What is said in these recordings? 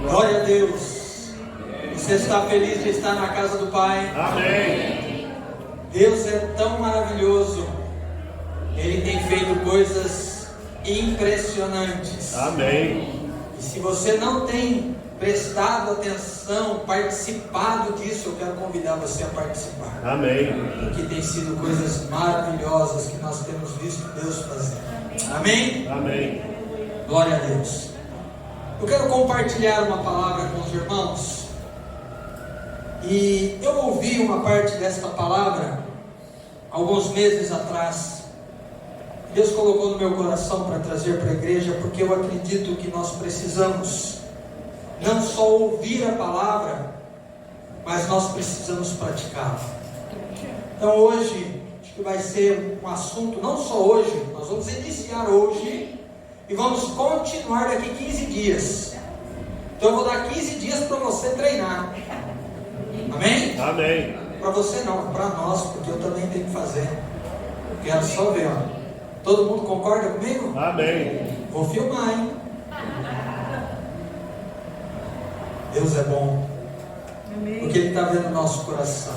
Glória a Deus. Você está feliz de estar na casa do Pai? Amém. Deus é tão maravilhoso. Ele tem feito coisas impressionantes. Amém. E se você não tem prestado atenção, participado disso, eu quero convidar você a participar. Amém. Porque tem sido coisas maravilhosas que nós temos visto Deus fazer. Amém? Amém. Glória a Deus. Eu quero compartilhar uma palavra com os irmãos. E eu ouvi uma parte desta palavra alguns meses atrás. Deus colocou no meu coração para trazer para a igreja, porque eu acredito que nós precisamos não só ouvir a palavra, mas nós precisamos praticá-la. Então hoje, acho que vai ser um assunto, não só hoje, nós vamos iniciar hoje e vamos continuar daqui 15 dias. Então eu vou dar 15 dias para você treinar. Amém? Amém. Para você não, para nós, porque eu também tenho que fazer. Quero só ver, ó. Todo mundo concorda comigo? Amém. Vou filmar, hein? Deus é bom, porque Ele está vendo o nosso coração.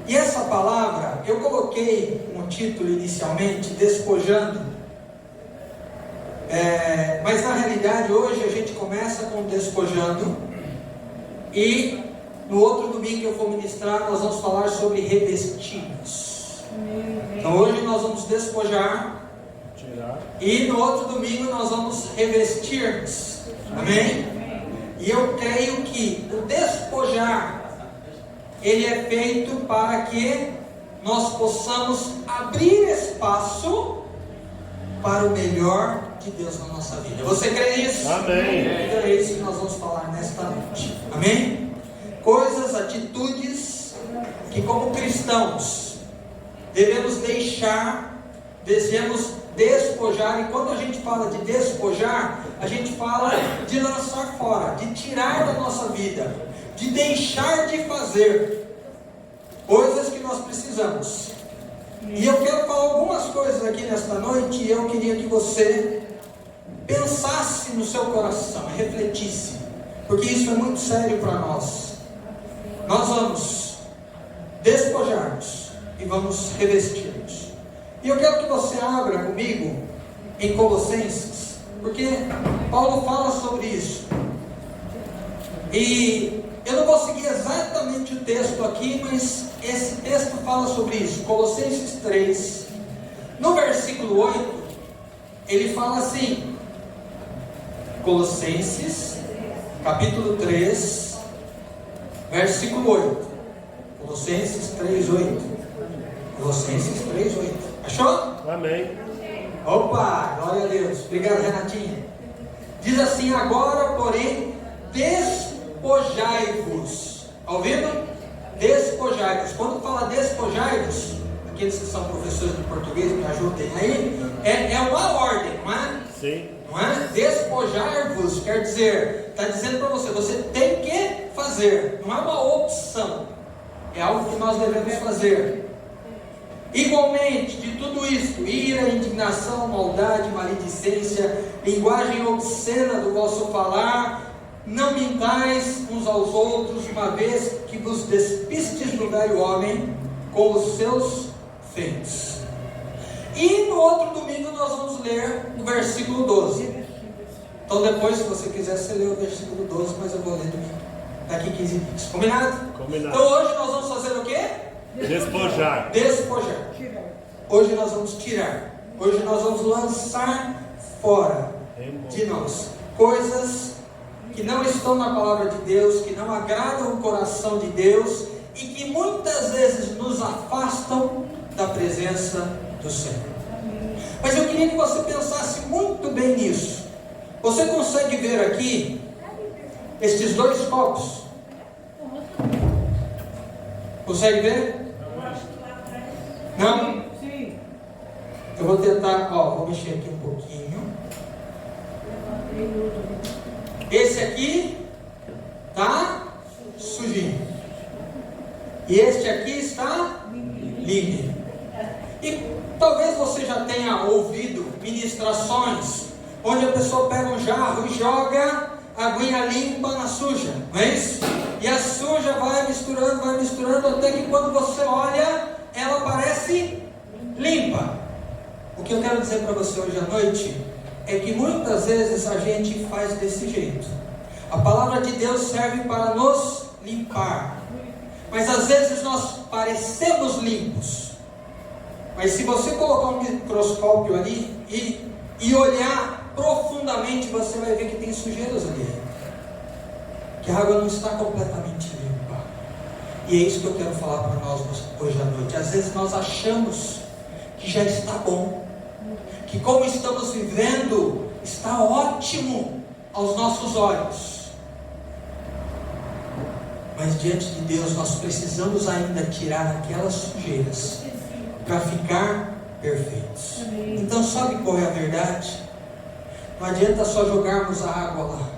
E essa palavra, eu coloquei um título inicialmente, despojando. Mas na realidade hoje a gente começa com despojando. E no outro domingo que eu for ministrar, nós vamos falar sobre revestidos. Então hoje nós vamos despojar. E no outro domingo nós vamos revestir-nos. Amém? E eu creio que o despojar, ele é feito para que nós possamos abrir espaço para o melhor de Deus na nossa vida. Você crê nisso? Amém. Então é isso que nós vamos falar nesta noite. Amém? Coisas, atitudes que como cristãos devemos despojar. E quando a gente fala de despojar, a gente fala de lançar fora, de tirar da nossa vida, de deixar de fazer coisas que nós precisamos. E eu quero falar algumas coisas aqui nesta noite, e eu queria que você pensasse no seu coração e refletisse, porque isso é muito sério para nós. Nós vamos despojar-nos e vamos revestir-nos. E eu quero que você abra comigo em Colossenses, porque Paulo fala sobre isso. E eu não vou seguir exatamente o texto aqui, mas esse texto fala sobre isso. Colossenses 3, no versículo 8, ele fala assim. Colossenses, capítulo 3, versículo 8. Colossenses 3, 8. Colossenses 3, 8. Achou? Amém. Opa, glória a Deus. Obrigado, Renatinha. Diz assim: agora, porém, despojai-vos. Está ouvindo? Despojai-vos. Quando fala despojai-vos, aqueles que são professores de português me ajudem aí, é uma ordem, não é? Sim. Não é? Despojar-vos quer dizer, está dizendo para você, você tem que fazer, não é uma opção, é algo que nós devemos fazer. Igualmente, de tudo isto, ira, indignação, maldade, maledicência, linguagem obscena do vosso falar, não mintais uns aos outros, uma vez que vos despistes do velho homem com os seus feitos. E no outro domingo nós vamos ler o versículo 12. Então depois, se você quiser, você lê o versículo 12, mas eu vou ler daqui 15 dias. Combinado? Combinado. Então hoje nós vamos fazer o quê? Despojar. Despojar. Hoje nós vamos tirar. Hoje nós vamos lançar fora de nós coisas que não estão na palavra de Deus, que não agradam o coração de Deus e que muitas vezes nos afastam da presença do Senhor. Mas eu queria que você pensasse muito bem nisso. Você consegue ver aqui estes dois copos? Consegue ver? Não? Sim. Eu vou tentar, vou mexer aqui um pouquinho. Esse aqui está sujinho. E este aqui está limpo. E talvez você já tenha ouvido ministrações onde a pessoa pega um jarro e joga aguinha limpa na suja, não é isso? E a suja vai misturando, até que quando você olha, ela parece limpa. O que eu quero dizer para você hoje à noite é que muitas vezes a gente faz desse jeito. A palavra de Deus serve para nos limpar, mas às vezes nós parecemos limpos. Mas se você colocar um microscópio ali e olhar profundamente, você vai ver que tem sujeiras ali, que a água não está completamente limpa. E é isso que eu quero falar para nós hoje à noite. Às vezes nós achamos que já está bom, que como estamos vivendo está ótimo aos nossos olhos, mas diante de Deus nós precisamos ainda tirar aquelas sujeiras para ficar perfeitos. Então sabe qual é a verdade? Não adianta só jogarmos a água lá.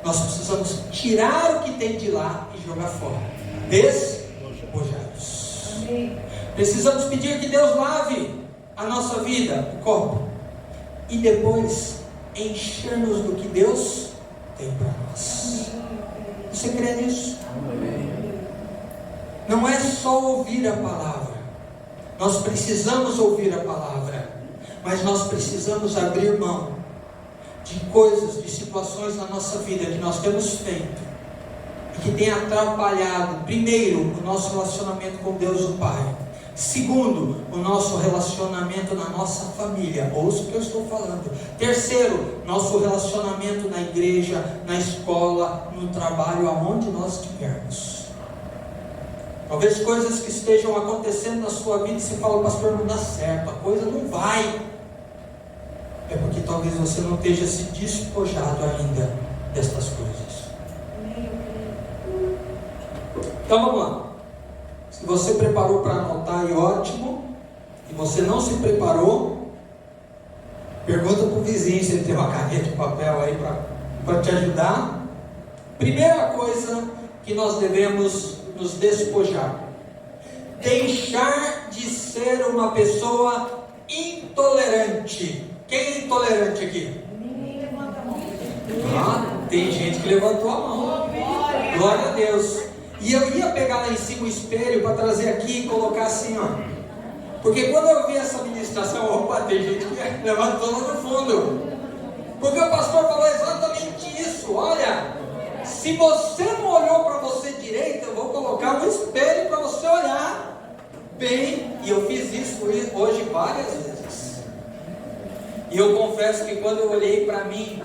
Nós precisamos tirar o que tem de lá e jogar fora, despojados. Precisamos pedir que Deus lave a nossa vida, o copo, e depois encher-nos do que Deus tem para nós. Você crê nisso? Não é só ouvir a palavra. Nós precisamos ouvir a palavra, mas nós precisamos abrir mão de coisas, de situações na nossa vida que nós temos feito e que tem atrapalhado, primeiro, o nosso relacionamento com Deus o Pai, segundo, o nosso relacionamento na nossa família, ouça o que eu estou falando, terceiro, nosso relacionamento na igreja, na escola, no trabalho, aonde nós estivermos. Talvez coisas que estejam acontecendo na sua vida e você fala, pastor, não dá certo, a coisa não vai. É porque talvez você não esteja se despojado ainda destas coisas. Então vamos lá. Se você preparou para anotar, aí ótimo. Se você não se preparou, pergunta para o vizinho se ele tem uma caneta e papel aí para te ajudar. Primeira coisa que nós devemos nos despojar: deixar de ser uma pessoa intolerante. Quem é intolerante aqui? Ninguém levanta a mão. Tem gente que levantou a mão. Glória a Deus. E eu ia pegar lá em cima o espelho para trazer aqui e colocar assim, ó. Porque quando eu vi essa ministração, opa, tem gente que levantou lá no fundo. Porque o pastor falou exatamente isso. Olha, se você não olhou para você direito, eu vou colocar um espelho para você olhar bem. E eu fiz isso hoje várias vezes. E eu confesso que quando eu olhei para mim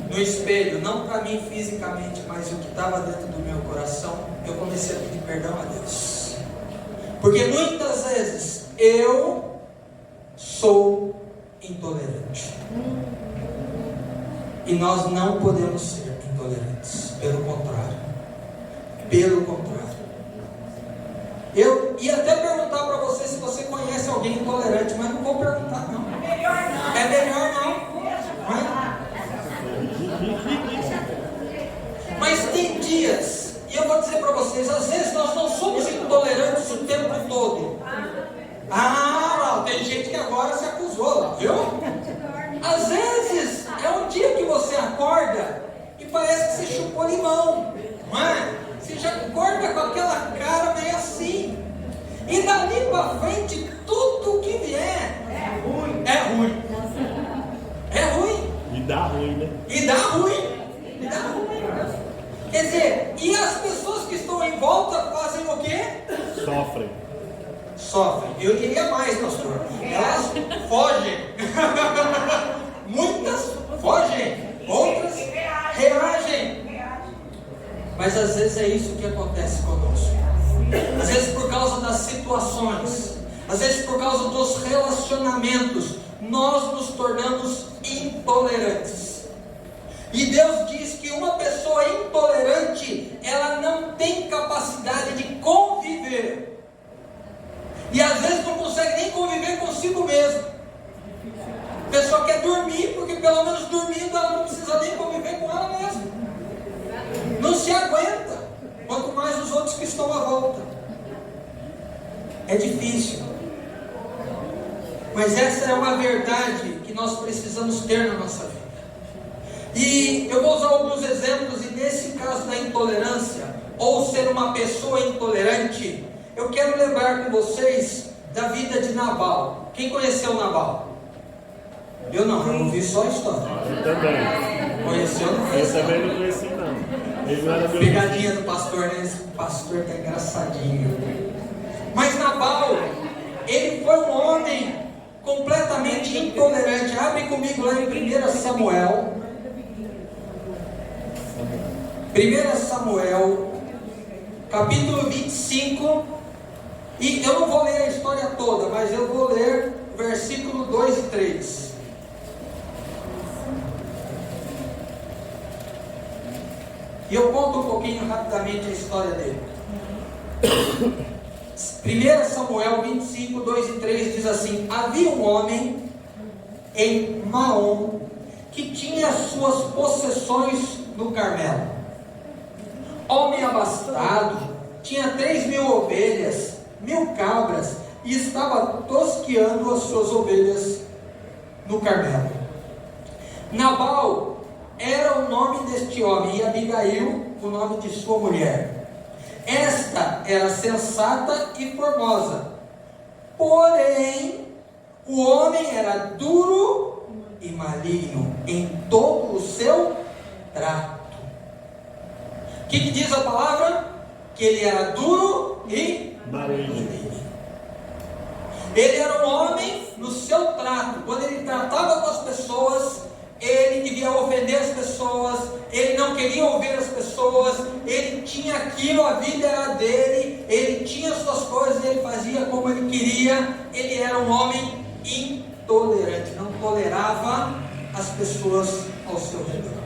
no espelho, não para mim fisicamente, mas o que estava dentro do meu coração, eu comecei a pedir perdão a Deus. Porque muitas vezes eu sou intolerante. E nós não podemos ser intolerantes. Pelo contrário. Pelo contrário. Eu ia até perguntar para você se você conhece alguém intolerante, mas não vou perguntar não. É melhor não. Mas tem dias, e eu vou dizer para vocês, às vezes nós não somos intolerantes o tempo todo. Tem gente que agora se acusou lá, viu? Às vezes é um dia que você acorda e parece que você chupou limão, não é? Você já acorda com aquela cara meio assim. E dali para frente, tudo que vier é ruim. É ruim. É ruim. E dá ruim, né? E dá ruim. E dá ruim. Quer dizer, e as pessoas que estão em volta fazem o quê? Sofrem. Eu diria mais, pastor. Elas fogem. Muitas fogem. Outras reagem. Mas às vezes é isso que acontece conosco. Às vezes por causa das situações, às vezes por causa dos relacionamentos, nós nos tornamos intolerantes. E Deus diz que uma pessoa intolerante, ela não tem capacidade de conviver. E às vezes não consegue nem conviver consigo mesmo. A pessoa quer dormir, porque pelo menos dormindo ela não precisa nem conviver com ela mesma. Não se aguenta, quanto mais os outros que estão à volta. É difícil. Mas essa é uma verdade que nós precisamos ter na nossa vida. E eu vou usar intolerância ou ser uma pessoa intolerante, eu quero lembrar com vocês da vida de Nabal. Quem conheceu Nabal? Eu não vi só a história. Eu também. Conheceu? Eu também não conheci, não. Ele não era meu Pegadinha do pastor, né? Esse pastor tá engraçadinho. Mas Nabal, ele foi um homem completamente intolerante. Abre comigo lá em 1 Samuel. 1 Samuel, capítulo 25. E eu não vou ler a história toda, mas eu vou ler o versículo 2 e 3. E eu conto um pouquinho rapidamente a história dele. 1 Samuel 25, 2 e 3 diz assim: havia um homem em Maom que tinha suas possessões no Carmelo. Homem abastado, tinha 3.000 ovelhas, 1.000 cabras, e estava tosqueando as suas ovelhas no Carmelo. Nabal era o nome deste homem, e Abigail o nome de sua mulher. Esta era sensata e formosa, porém o homem era duro e maligno em todo o seu trato. O que diz a palavra? Que ele era duro e maligno. Ele era um homem no seu trato. Quando ele tratava com as pessoas, ele devia ofender as pessoas, ele não queria ouvir as pessoas, ele tinha aquilo, a vida era dele, ele tinha suas coisas, ele fazia como ele queria. Ele era um homem intolerante, não tolerava as pessoas ao seu redor.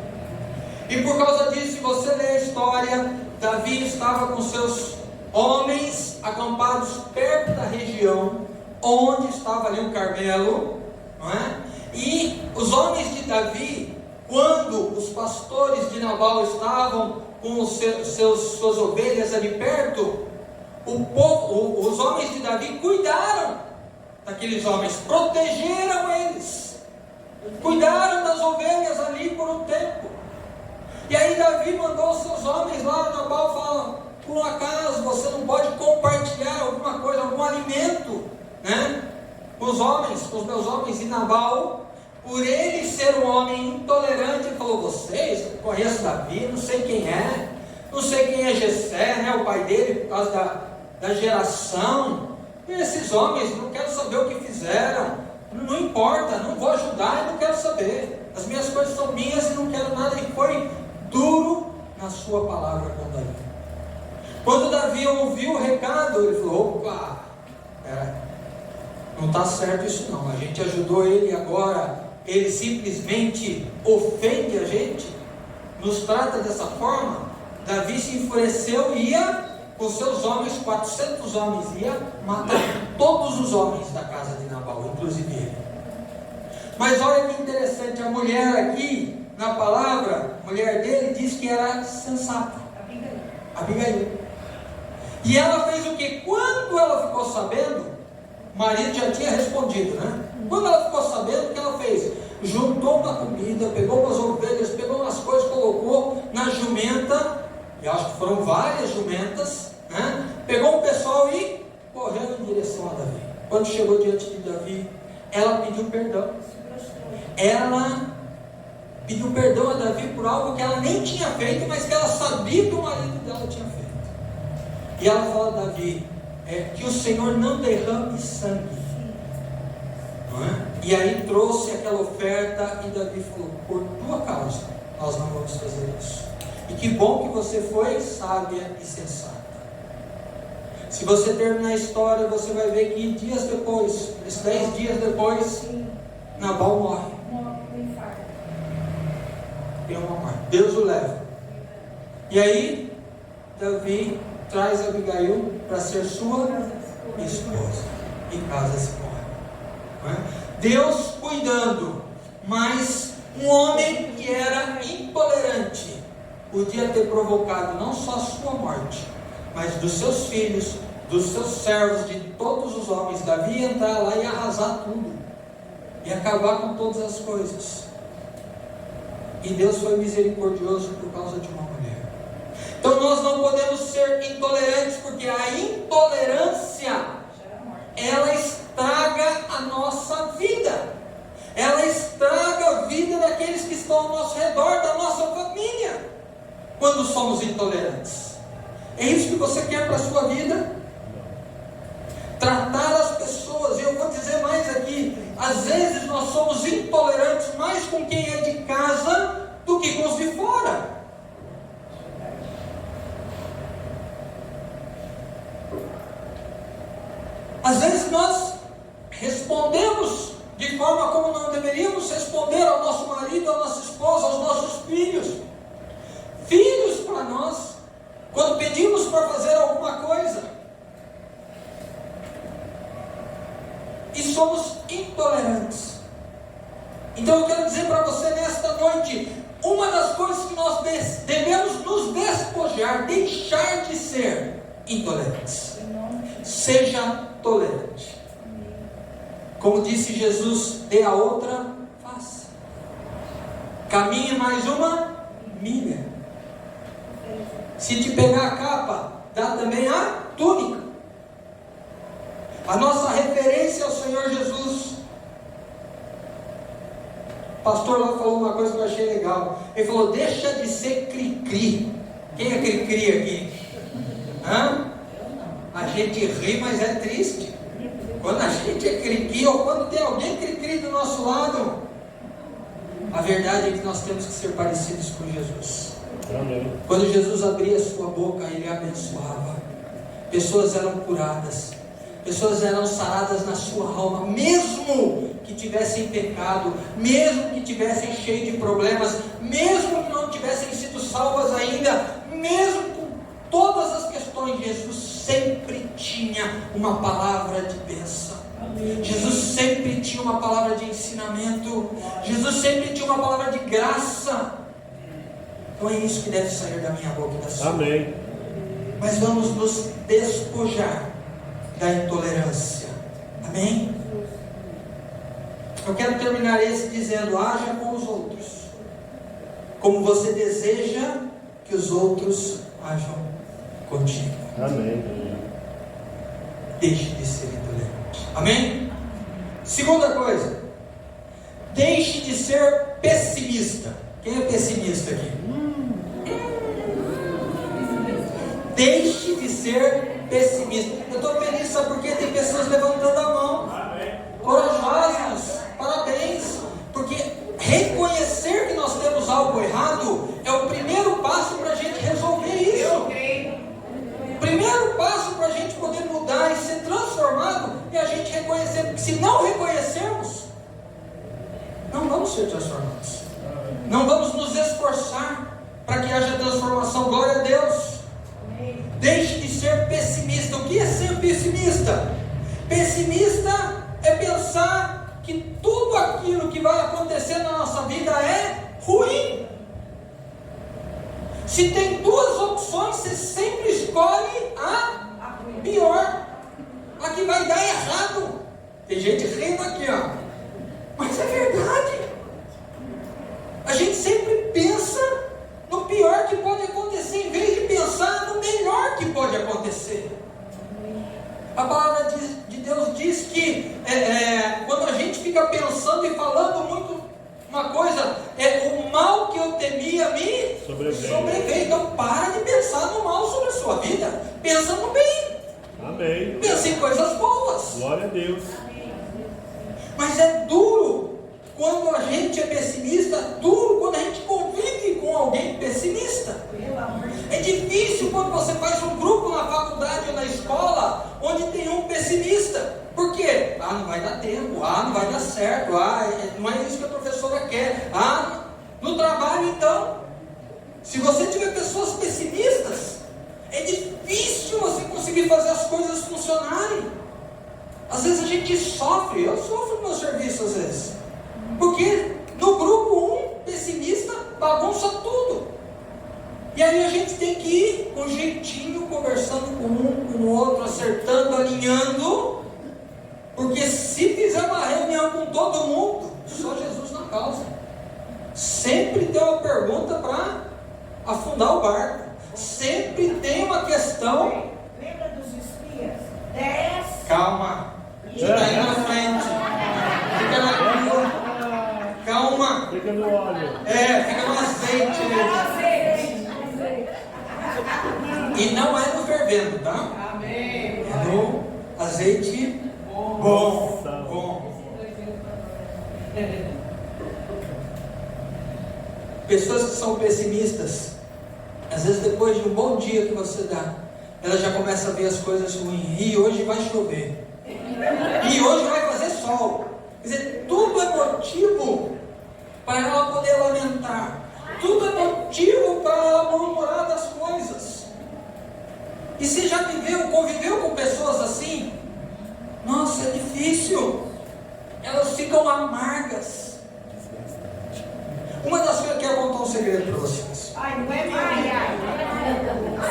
E por causa disso, se você ler a história, Davi estava com seus homens acampados perto da região onde estava ali o Carmelo, não é? E os homens de Davi, quando os pastores de Nabal estavam com suas ovelhas ali perto, os homens de Davi cuidaram daqueles homens, protegeram eles, cuidaram das ovelhas ali por um tempo. E aí Davi mandou os seus homens lá, Nabal fala: por um acaso você não pode compartilhar alguma coisa, algum alimento, né? Com os homens, com os meus homens. E Nabal, por ele ser um homem intolerante, ele falou: vocês, eu conheço Davi, não sei quem é, não sei quem é Jessé, né, o pai dele, por causa da geração. E esses homens, não quero saber o que fizeram, não importa, não vou ajudar e não quero saber, as minhas coisas são minhas e não quero nada. E foi duro na sua palavra com Davi. Quando Davi ouviu o recado, ele falou: opa, não está certo isso não, a gente ajudou ele e agora ele simplesmente ofende a gente, nos trata dessa forma. Davi se enfureceu e ia com seus homens, 400 homens, ia matar todos os homens da casa de Nabal, inclusive ele. Mas olha que interessante, a mulher aqui, na palavra, a mulher dele diz que era sensata, Abigail. E ela fez o que? Quando ela ficou sabendo, o marido já tinha respondido, né? Quando ela ficou sabendo, o que ela fez? Juntou uma comida, pegou umas ovelhas, pegou umas coisas, colocou na jumenta, e acho que foram várias jumentas, né? Pegou o pessoal e correu em direção a Davi. Quando chegou diante de Davi, ela pediu perdão. Ela pediu perdão a Davi por algo que ela nem tinha feito, mas que ela sabia que o marido dela tinha feito. E ela fala a Davi: que o Senhor não derrame sangue, não é? E aí trouxe aquela oferta e Davi falou: por tua causa nós não vamos fazer isso. E que bom que você foi sábia e sensata. Se você terminar a história, você vai ver que dias depois, 10 dias depois, Nabal morre. Tem uma morte. Deus o leva. E aí Davi traz Abigail para ser sua esposa e casa-se com ela. Deus cuidando, mas um homem que era intolerante podia ter provocado não só a sua morte, mas dos seus filhos, dos seus servos, de todos os homens. Davi ia entrar lá e arrasar tudo, e acabar com todas as coisas. E Deus foi misericordioso por causa de uma mulher. Então nós não podemos ser intolerantes, porque a intolerância, ela estraga a nossa vida. Ela estraga a vida daqueles que estão ao nosso redor, da nossa família, quando somos intolerantes. É isso que você quer para a sua vida? Tratar as pessoas, e eu vou dizer mais aqui, às vezes nós somos intolerantes mais com quem é de casa do que com os de fora. Às vezes nós respondemos de forma como não deveríamos responder ao nosso marido, à nossa esposa, aos nossos filhos. Filhos para nós, quando pedimos para fazer alguma coisa, e somos intolerantes. Então eu quero dizer para você nesta noite, uma das coisas que nós devemos nos despojar, deixar de ser intolerantes. Seja tolerante. Como disse Jesus, dê a outra face. Caminhe mais uma milha. Se te pegar a capa, dá também a túnica. A nossa referência ao Senhor Jesus. O pastor lá falou uma coisa que eu achei legal. Ele falou, deixa de ser cri-cri. Quem é cri-cri aqui? Hã? A gente ri, mas é triste. Quando a gente é cri-cri, ou quando tem alguém cri-cri do nosso lado, a verdade é que nós temos que ser parecidos com Jesus. Amém. Quando Jesus abria a sua boca, Ele abençoava. Pessoas eram curadas. Pessoas eram saradas na sua alma, mesmo que tivessem pecado, mesmo que tivessem cheio de problemas, mesmo que não tivessem sido salvas ainda, mesmo com todas as questões, Jesus sempre tinha uma palavra de bênção. Jesus sempre tinha uma palavra de ensinamento. Jesus sempre tinha uma palavra de graça. Então é isso que deve sair da minha boca e da sua. Amém. Mas vamos nos despojar da intolerância. Amém? Eu quero terminar esse dizendo: haja com os outros como você deseja que os outros hajam contigo. Amém. Deixe de ser intolerante. Amém? Segunda coisa, deixe de ser pessimista. Quem é pessimista aqui? Deixe de ser pessimista. Eu estou feliz, sabe por quê? Tem pessoas levantando a mão. Corajosos, parabéns. Porque reconhecer que nós temos algo errado é o primeiro passo para a gente resolver isso. O primeiro passo para a gente poder mudar e ser transformado é a gente reconhecer. Porque se não reconhecermos, não vamos ser transformados. Não vamos nos esforçar para que haja transformação. Glória a Deus. Deixe de ser pessimista. O que é ser pessimista? Pessimista é pensar que tudo aquilo que vai acontecer na nossa vida é ruim. Se tem duas opções, você sempre escolhe a pior, a que vai dar errado. Tem gente rindo aqui, ó. Mas é verdade. A gente sempre pensa no pior que pode acontecer, em vez de pensar no melhor que pode acontecer. A palavra de Deus diz que quando a gente fica pensando e falando muito uma coisa, o mal que eu temia me sobreveio. Então para de pensar no mal sobre a sua vida, pensa no bem. Amém. Pensa em coisas boas. Glória a Deus. Mas é duro quando a gente é pessimista, duro quando a gente convive com alguém pessimista. É difícil quando você faz um grupo na faculdade ou na escola onde tem um pessimista. Por quê? Não vai dar tempo, não vai dar certo, não é isso que a professora quer. No trabalho então, se você tiver pessoas pessimistas, é difícil você conseguir fazer as coisas funcionarem. Às vezes a gente sofre, eu sofro no meu serviço às vezes. Porque no grupo pessimista bagunça tudo. E aí a gente tem que ir com jeitinho, conversando com um, com o outro, acertando, alinhando. Porque se fizer uma reunião com todo mundo, só Jesus na causa. Sempre tem uma pergunta para afundar o barco. sempre tem uma questão. Lembra dos espias? 10. Calma, está aí na frente. Fica na curva. Calma. Fica no óleo. Fica no azeite mesmo. E não é no fervendo, tá? Amém. É no azeite bom. Pessoas que são pessimistas, às vezes depois de um bom dia que você dá, ela já começa a ver as coisas ruins. E hoje vai chover. E hoje vai fazer sol. Quer dizer, tudo é motivo para ela poder lamentar. Tudo é motivo para ela murmurar das coisas. E você já conviveu com pessoas assim? Nossa, é difícil. Elas ficam amargas. Uma das coisas que eu quero contar um segredo para vocês. Ai, não é meu.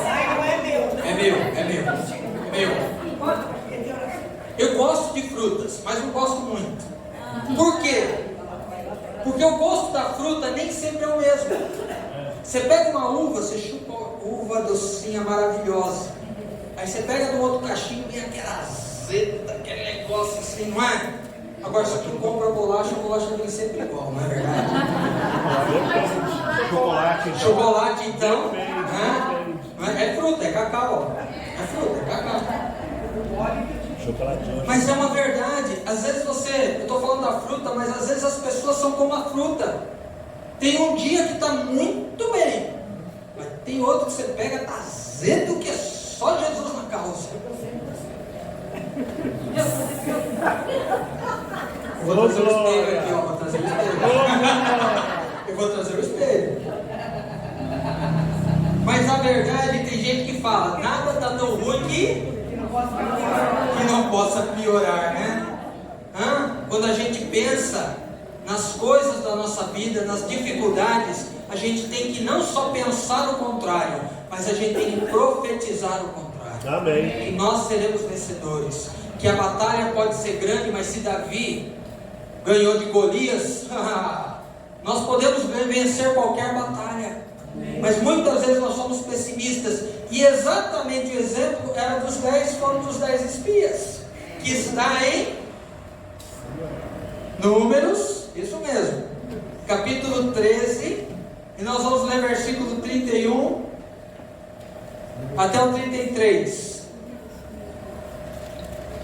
Ai, não é meu. É meu. Eu gosto de frutas, mas não gosto muito. Por quê? Porque o gosto da fruta nem sempre é o mesmo. Você pega uma uva, você chupa uva docinha, maravilhosa. Aí você pega do outro cachinho, vem aquela azeda, aquele negócio assim, não é? Agora, se tu compra a bolacha vem sempre igual, não é verdade? Chocolate, então. É fruta, é cacau. É fruta, é cacau. Mas é uma verdade. Às vezes eu estou falando da fruta, mas às vezes as pessoas são como a fruta. Tem um dia que está muito bem, mas tem outro que você pega, está azedo, que é só Jesus na causa. Eu vou trazer o espelho aqui, ó. Eu vou trazer o espelho. Mas na verdade tem gente que fala, nada está tão ruim que não possa piorar, né? Quando a gente pensa nas coisas da nossa vida, nas dificuldades, a gente tem que não só pensar o contrário, mas a gente tem que profetizar o contrário. Amém. Que nós seremos vencedores. Que a batalha pode ser grande, mas se Davi ganhou de Golias, nós podemos vencer qualquer batalha. Mas muitas vezes nós somos pessimistas. E exatamente o exemplo era dos 10, foram dos 10 espias, que está em Números, isso mesmo, capítulo 13, e nós vamos ler versículo 31 até o 33.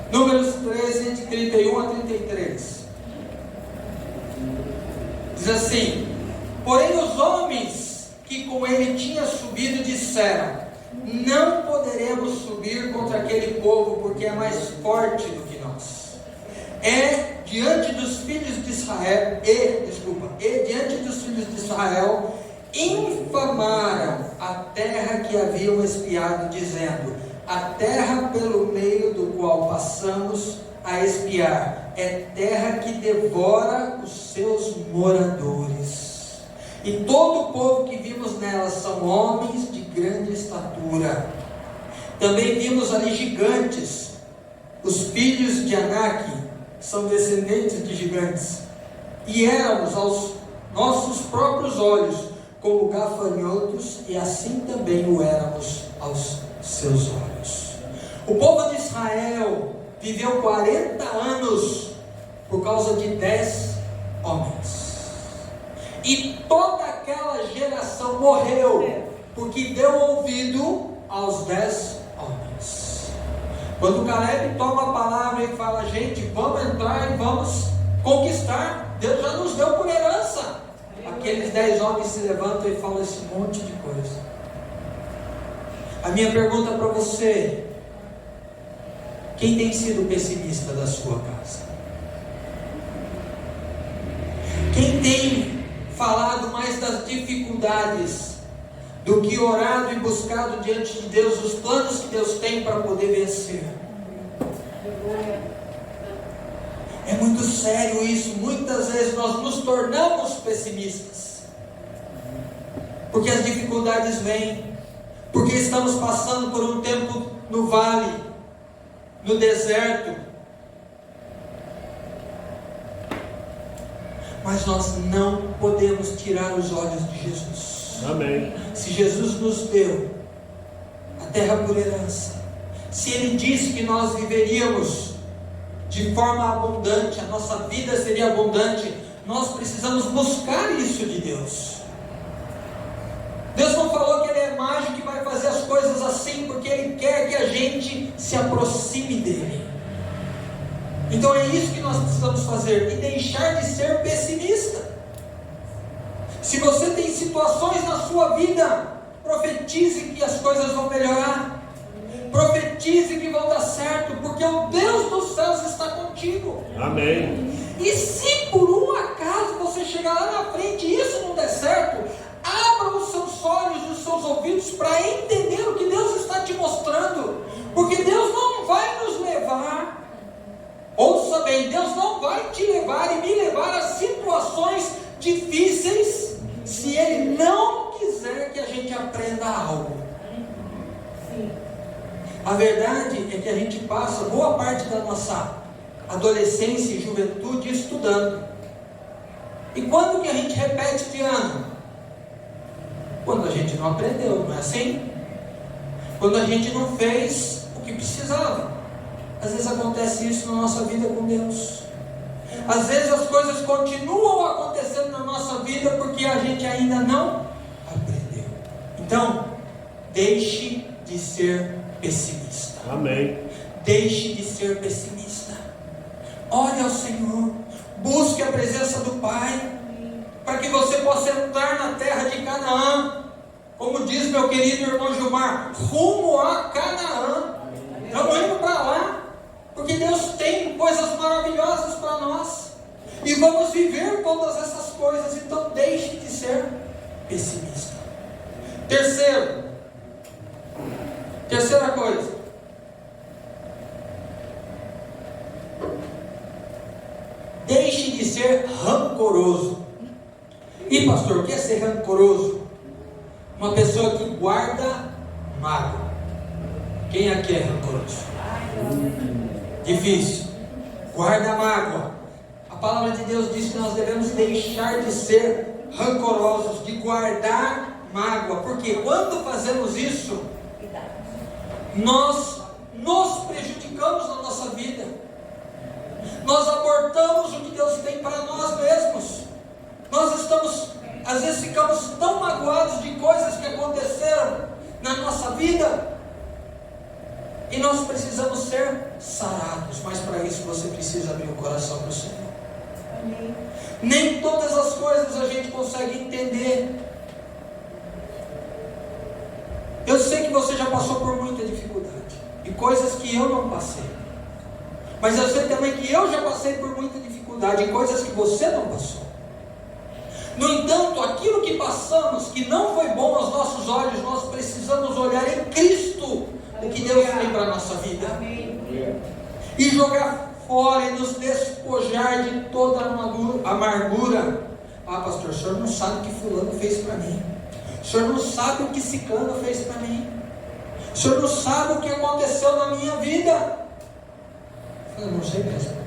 Números 13, de 31 a 33. Diz assim: porém os homens que com ele tinham subido disseram: não poderemos subir contra aquele povo, porque é mais forte do que nós. Diante dos filhos de Israel, diante dos filhos de Israel, infamaram a terra que haviam espiado, dizendo: a terra pelo meio do qual passamos a espiar é terra que devora os seus moradores, e todo o povo que vimos nela são homens de grande estatura. Também vimos ali gigantes, os filhos de Anak são descendentes de gigantes, e éramos aos nossos próprios olhos como gafanhotos, e assim também o éramos aos seus olhos. O povo de Israel viveu 40 anos por causa de 10 homens, e toda aquela geração morreu porque deu ouvido aos 10 homens. Quando Caleb toma a palavra e fala: gente, vamos entrar e vamos conquistar, Deus já nos deu por herança. Aqueles 10 homens se levantam e falam esse monte de coisa. A minha pergunta para você: quem tem sido pessimista da sua casa? Quem tem falado mais das dificuldades do que orado e buscado diante de Deus os planos que Deus tem para poder vencer? É muito sério isso. Muitas vezes nós nos tornamos pessimistas, porque as dificuldades vêm, porque estamos passando por um tempo no vale, no deserto. Mas nós não podemos tirar os olhos de Jesus. Amém. Se Jesus nos deu terra por herança, se Ele disse que nós viveríamos de forma abundante, a nossa vida seria abundante, nós precisamos buscar isso de Deus. Deus não falou que Ele é mágico e vai fazer as coisas assim, porque Ele quer que a gente se aproxime dEle. Então é isso que nós precisamos fazer, e deixar de ser pessimista. Se você tem situações na sua vida, profetize que as coisas vão melhorar, profetize que vão dar certo, porque o Deus dos céus está contigo. Amém. E se por um acaso você chegar lá na frente e isso não der certo, abra os seus olhos e os seus ouvidos para entender o que Deus está te mostrando, porque Deus não vai nos levar, ouça bem, Deus não vai te levar e me levar a situações difíceis se Ele não quiser que a gente aprenda algo. A verdade é que a gente passa boa parte da nossa adolescência e juventude estudando. E quando que a gente repete de ano? Quando a gente não aprendeu, não é assim? Quando a gente não fez o que precisava. Às vezes acontece isso na nossa vida com Deus. Às vezes as coisas continuam acontecendo na nossa vida porque a gente ainda não aprendeu. Então, deixe de ser pessimista. Amém. Deixe de ser pessimista. Ore ao Senhor. Busque a presença do Pai, para que você possa entrar na terra de Canaã. Como diz meu querido irmão Gilmar, rumo a Canaã. Estamos indo para lá, porque Deus tem coisas maravilhosas para nós, e vamos viver todas essas coisas. Então deixe de ser pessimista. Terceira coisa, deixe de ser rancoroso. E pastor, o que é ser rancoroso? Uma pessoa que guarda mágoa. Quem aqui é rancoroso? Difícil. Guarda mágoa. A palavra de Deus diz que nós devemos deixar de ser rancorosos, de guardar mágoa, porque quando fazemos isso, nós nos prejudicamos na nossa vida, nós abortamos o que Deus tem para nós mesmos. Nós estamos, às vezes ficamos tão magoados de coisas que aconteceram na nossa vida, e nós precisamos ser sarados. Mas para isso você precisa abrir o coração para o Senhor. Amém. Nem todas as coisas a gente consegue entender. Eu sei que você já passou por muita dificuldade, e coisas que eu não passei. Mas eu sei também que eu já passei por muita dificuldade, e coisas que você não passou. No entanto, aquilo que passamos, que não foi bom aos nossos olhos, nós precisamos olhar em Cristo o que Deus tem para a nossa vida. Amém. E jogar fora e nos despojar de toda a amargura. Ah, pastor, o senhor não sabe o que fulano fez para mim. O senhor não sabe o que ciclano fez para mim. O senhor não sabe o que aconteceu na minha vida. Eu não sei mesmo.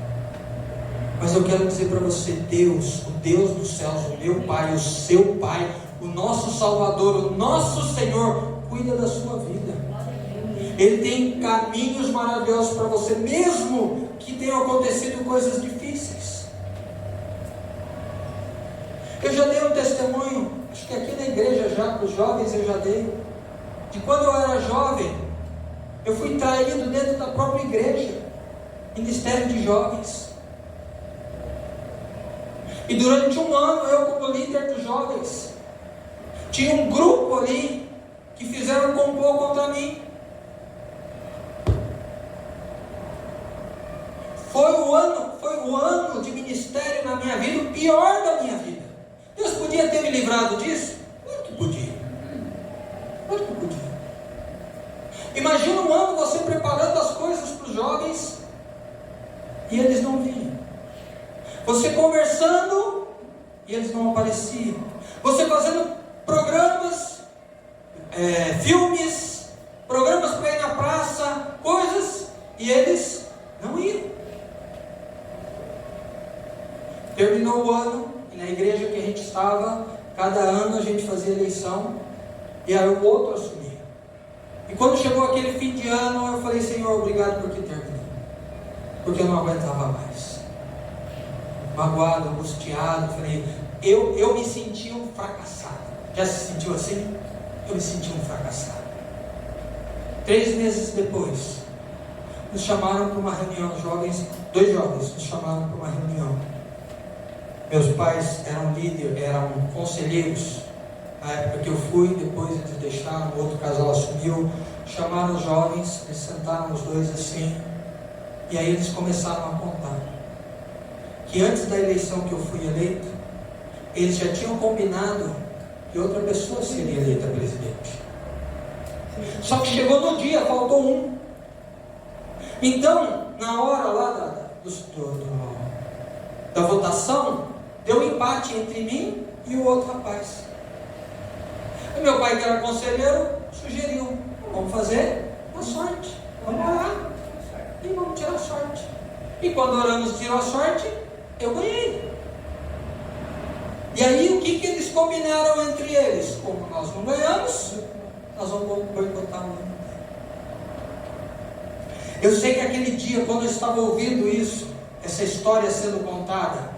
Mas eu quero dizer para você, Deus, o Deus dos céus, o meu Pai, o seu Pai, o nosso Salvador, o nosso Senhor, cuida da sua vida. Ele tem caminhos maravilhosos para você, mesmo que tenham acontecido coisas difíceis. Eu já dei um testemunho, acho que aqui na igreja já, para os jovens eu já dei, de quando eu era jovem, eu fui traído dentro da própria igreja, ministério de jovens. E durante um ano, eu como líder dos jovens, tinha um grupo ali, que fizeram um complô contra mim. Foi o ano de ministério na minha vida, o pior da minha vida. Deus podia ter me livrado disso? Claro que podia. Claro que podia. Imagina um ano você preparando as coisas para os jovens e eles não vinham. Você conversando e eles não apareciam. Você fazendo programas, filmes, programas para ir na praça, coisas, e eles não iam. Terminou o ano, e na igreja que a gente estava, cada ano a gente fazia eleição, e aí o outro assumia. E quando chegou aquele fim de ano, eu falei: Senhor, obrigado porque terminou, porque eu não aguentava mais. Magoado, angustiado, falei, eu me senti um fracassado. Já se sentiu assim? Eu me senti um fracassado. 3 meses depois, nos chamaram para uma reunião, jovens, 2 jovens nos chamaram para uma reunião. Meus pais eram líderes, eram conselheiros. Na época que eu fui, depois eles deixaram, outro casal assumiu, chamaram os jovens, eles sentaram os 2 assim, e aí eles começaram a contar que antes da eleição que eu fui eleito, eles já tinham combinado que outra pessoa seria eleita presidente. Só que chegou no dia, faltou um. Então, na hora lá da votação, deu um empate entre mim e o outro rapaz. E meu pai, que era conselheiro, sugeriu: vamos fazer a sorte, vamos orar e vamos tirar a sorte. E quando oramos, tirou a sorte, eu ganhei. E aí o que eles combinaram entre eles? Como nós não ganhamos, nós vamos boicotar o ano. Eu sei que aquele dia, quando eu estava ouvindo isso, essa história sendo contada,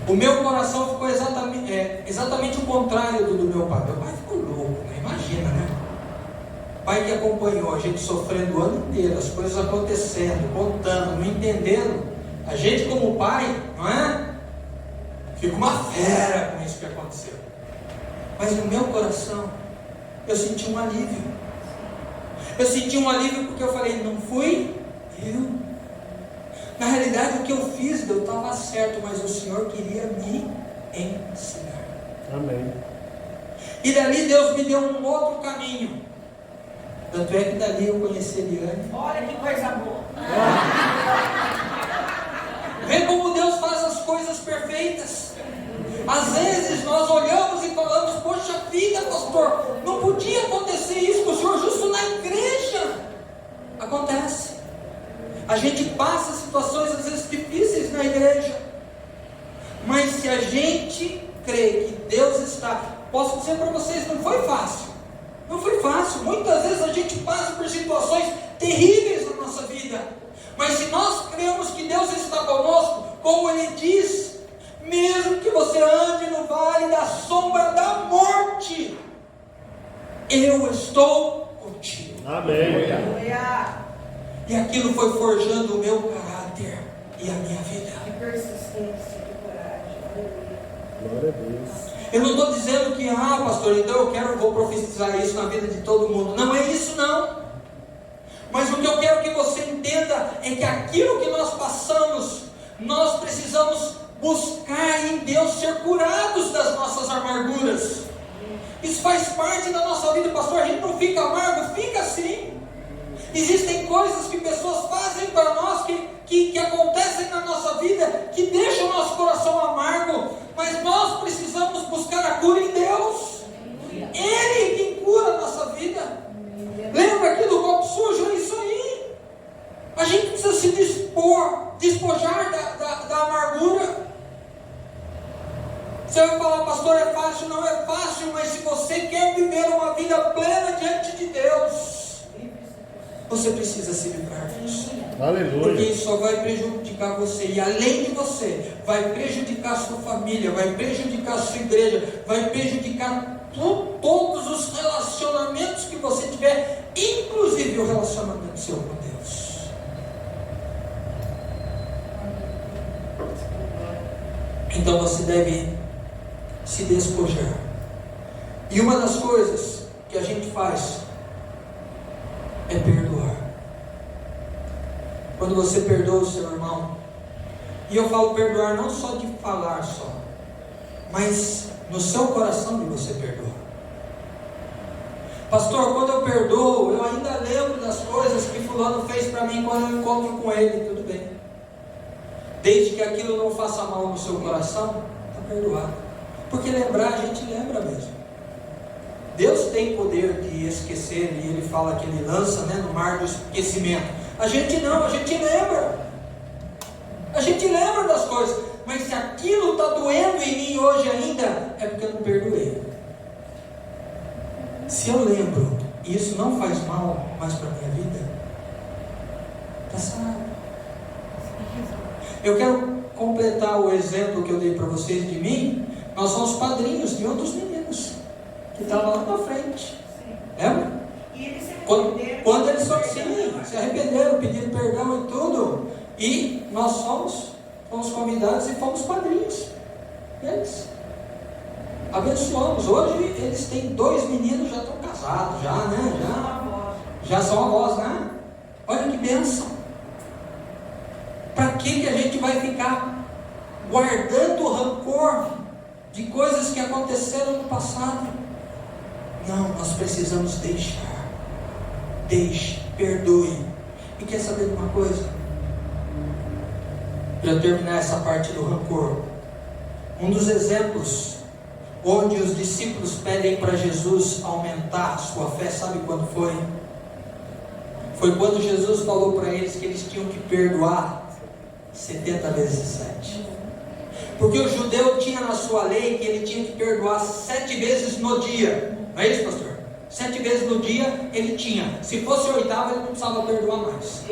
o meu coração ficou exatamente o contrário do meu pai. Meu pai ficou louco, né? Imagina, né? Pai que acompanhou a gente sofrendo o ano inteiro, as coisas acontecendo, contando, não entendendo. A gente como pai, não é? Fica uma fera com isso que aconteceu. Mas no meu coração, eu senti um alívio. Eu senti um alívio porque eu falei: não fui eu. Na realidade, o que eu fiz, eu estava certo, mas o Senhor queria me ensinar. Amém. E dali Deus me deu um outro caminho. Tanto é que dali eu conheci Eliane. Olha que coisa boa. Vê como Deus faz as coisas perfeitas. Às vezes nós olhamos e falamos: poxa vida, pastor, não podia acontecer isso com o senhor justo na igreja. Acontece. A gente passa situações às vezes difíceis na igreja, mas se a gente crê que Deus está, posso dizer para vocês, não foi fácil. Não foi fácil. Muitas vezes a gente passa por situações terríveis na nossa vida, mas se nós cremos que Deus está conosco, como Ele diz: mesmo que você ande no vale da sombra da morte, eu estou contigo. Amém. E aquilo foi forjando o meu caráter e a minha vida. Que persistência, que coragem. Glória a Deus. Eu não estou dizendo que, pastor, então vou profetizar isso na vida de todo mundo. Não é isso, não. Mas o que eu quero que você entenda é que aquilo que nós passamos, nós precisamos buscar em Deus ser curados das nossas amarguras. Isso faz parte da nossa vida, pastor. A gente não fica amargo, fica sim. Existem coisas que pessoas fazem para nós, que acontecem na nossa vida, que deixam o nosso coração amargo, mas nós precisamos buscar a cura em Deus. Ele quem cura a nossa vida. Lembra aqui do copo sujo? É isso aí. A gente precisa se despojar da amargura. Você vai falar: pastor, é fácil? Não é fácil, mas se você quer viver uma vida plena diante de Deus, você precisa se livrar disso. Aleluia. Porque isso só vai prejudicar você. E além de você, vai prejudicar a sua família, vai prejudicar a sua igreja, vai prejudicar todos os relacionamentos que você tiver, inclusive o relacionamento seu com Deus. Então você deve se despojar. E uma das coisas que a gente faz é perdoar. Quando você perdoa o seu irmão, e eu falo perdoar não só de falar só, mas no seu coração de você perdoar. Pastor, quando eu perdoo, eu ainda lembro das coisas que fulano fez para mim quando eu encontro com ele, tudo bem. Desde que aquilo não faça mal no seu coração, está perdoado. Porque lembrar, a gente lembra mesmo. Deus tem poder de esquecer, e Ele fala que Ele lança, no mar do esquecimento. A gente não, a gente lembra. A gente lembra das coisas. Mas se aquilo está doendo em mim hoje ainda, é porque eu não perdoei. Se eu lembro e que isso não faz mal mais para a minha vida, está sarado. Eu quero completar o exemplo que eu dei para vocês de mim. Nós somos padrinhos de um dos meninos que estava lá na frente. Lembra? E eles se Quando eles se arrependeram, pediram perdão e tudo. E nós fomos convidados e fomos padrinhos deles. Abençoamos. Hoje eles têm 2 meninos, já estão casados, já, né? Já são avós, né? Olha que bênção. Para que a gente vai ficar guardando rancor de coisas que aconteceram no passado? Não, nós precisamos deixar. Deixe, perdoe. E quer saber de uma coisa? Para terminar essa parte do rancor, um dos exemplos onde os discípulos pedem para Jesus aumentar a sua fé, sabe quando foi? Foi quando Jesus falou para eles que eles tinham que perdoar 70 vezes 7. Porque o judeu tinha na sua lei que ele tinha que perdoar 7 vezes no dia. Não é isso, pastor? 7 vezes no dia ele tinha. Se fosse 8ª, ele não precisava perdoar mais.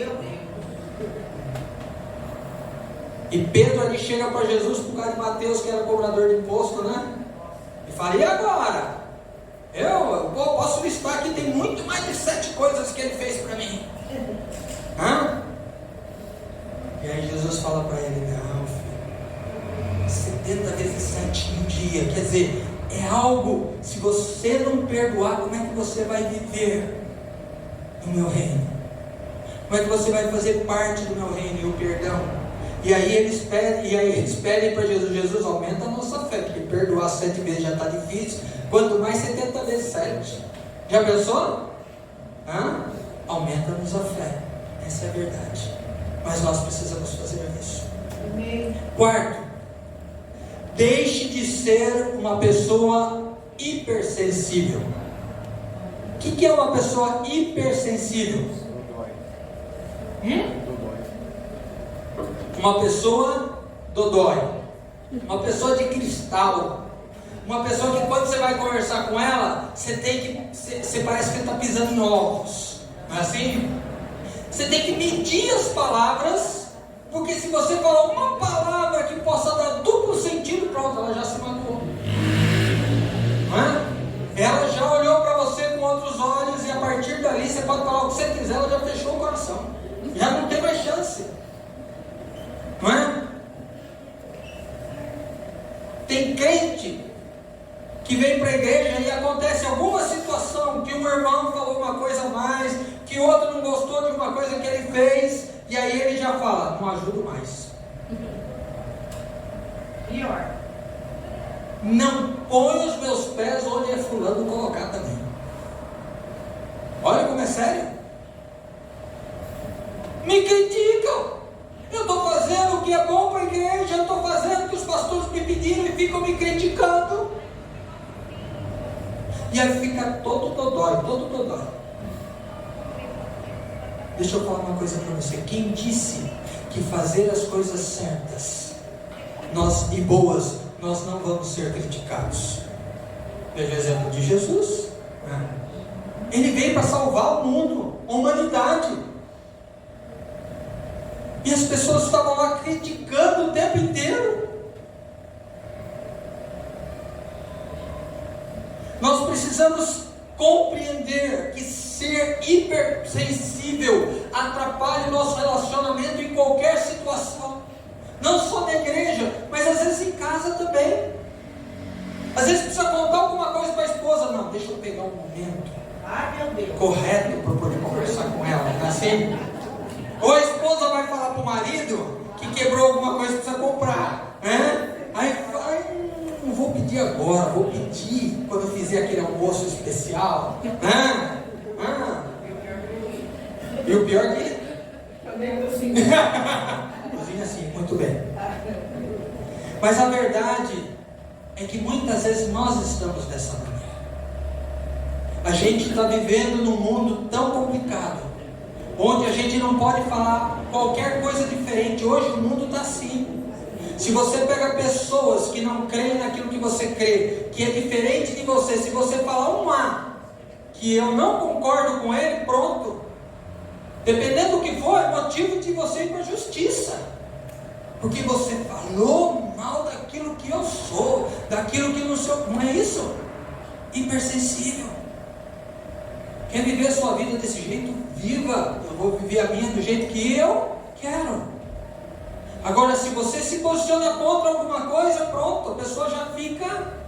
E Pedro ali chega para Jesus, por causa de Mateus, que era cobrador de imposto, né? E fala: e agora? Eu posso listar aqui, tem muito mais de 7 coisas que ele fez para mim. Hã? E aí Jesus fala para ele: não, filho, 70 vezes 7 em um dia. Quer dizer, é algo, se você não perdoar, como é que você vai viver no meu reino? Como é que você vai fazer parte do meu reino e o perdão? E aí eles pedem para Jesus: Jesus, aumenta a nossa fé, porque perdoar 7 vezes já está difícil, quanto mais 70 vezes 7. Já pensou? Aumenta-nos a fé. Essa é a verdade. Mas nós precisamos fazer isso. Quarto, deixe de ser uma pessoa hipersensível. O que é uma pessoa hipersensível? Uma pessoa dodói, uma pessoa de cristal, uma pessoa que quando você vai conversar com ela, você parece que está pisando em ovos, não é assim? Você tem que medir as palavras, porque se você falar uma palavra que possa dar duplo sentido, pronto, ela já se magoou. Não é? Ela já olhou para você com outros olhos e a partir dali você pode falar o que você quiser, ela já fechou o coração, já não tem mais chance. Não é? Tem crente que vem para a igreja e acontece alguma situação que um irmão falou uma coisa a mais, que o outro não gostou de uma coisa que ele fez, e aí ele já fala: não ajudo mais. Pior. Não põe os meus pés onde é fulano colocar também. Olha como é sério. Me criticam. Eu estou fazendo o que é bom para a igreja, eu estou fazendo o que os pastores me pediram e ficam me criticando. E aí fica todo dodói. Deixa eu falar uma coisa para você. Quem disse que fazer as coisas certas e boas, nós não vamos ser criticados? Veja o exemplo de Jesus. Ele veio para salvar o mundo, a humanidade. E as pessoas estavam lá criticando o tempo inteiro. Nós precisamos compreender que ser hipersensível atrapalha o nosso relacionamento em qualquer situação. Não só na igreja, mas às vezes em casa também. Às vezes precisa contar alguma coisa para a esposa. Não, deixa eu pegar um momento correto para poder conversar com ela. Não é assim? Ou a esposa vai falar para o marido que quebrou alguma coisa que precisa comprar, né? Aí não vou pedir agora, vou pedir quando eu fizer aquele almoço especial, né? E o pior que cozinha assim, muito bem. Mas a verdade é que muitas vezes nós estamos dessa maneira. A gente está vivendo num mundo tão complicado, onde a gente não pode falar qualquer coisa diferente. Hoje o mundo está assim. Se você pega pessoas que não creem naquilo que você crê, que é diferente de você, se você falar um A que eu não concordo com ele, pronto. Dependendo do que for, é motivo de você ir para a justiça. Porque você falou mal daquilo que eu sou, daquilo que não sou. Não é isso? Hipersensível. Quer viver a sua vida desse jeito? Viva. Eu vou viver a minha do jeito que eu quero. Agora, se você se posiciona contra alguma coisa, pronto, a pessoa já fica.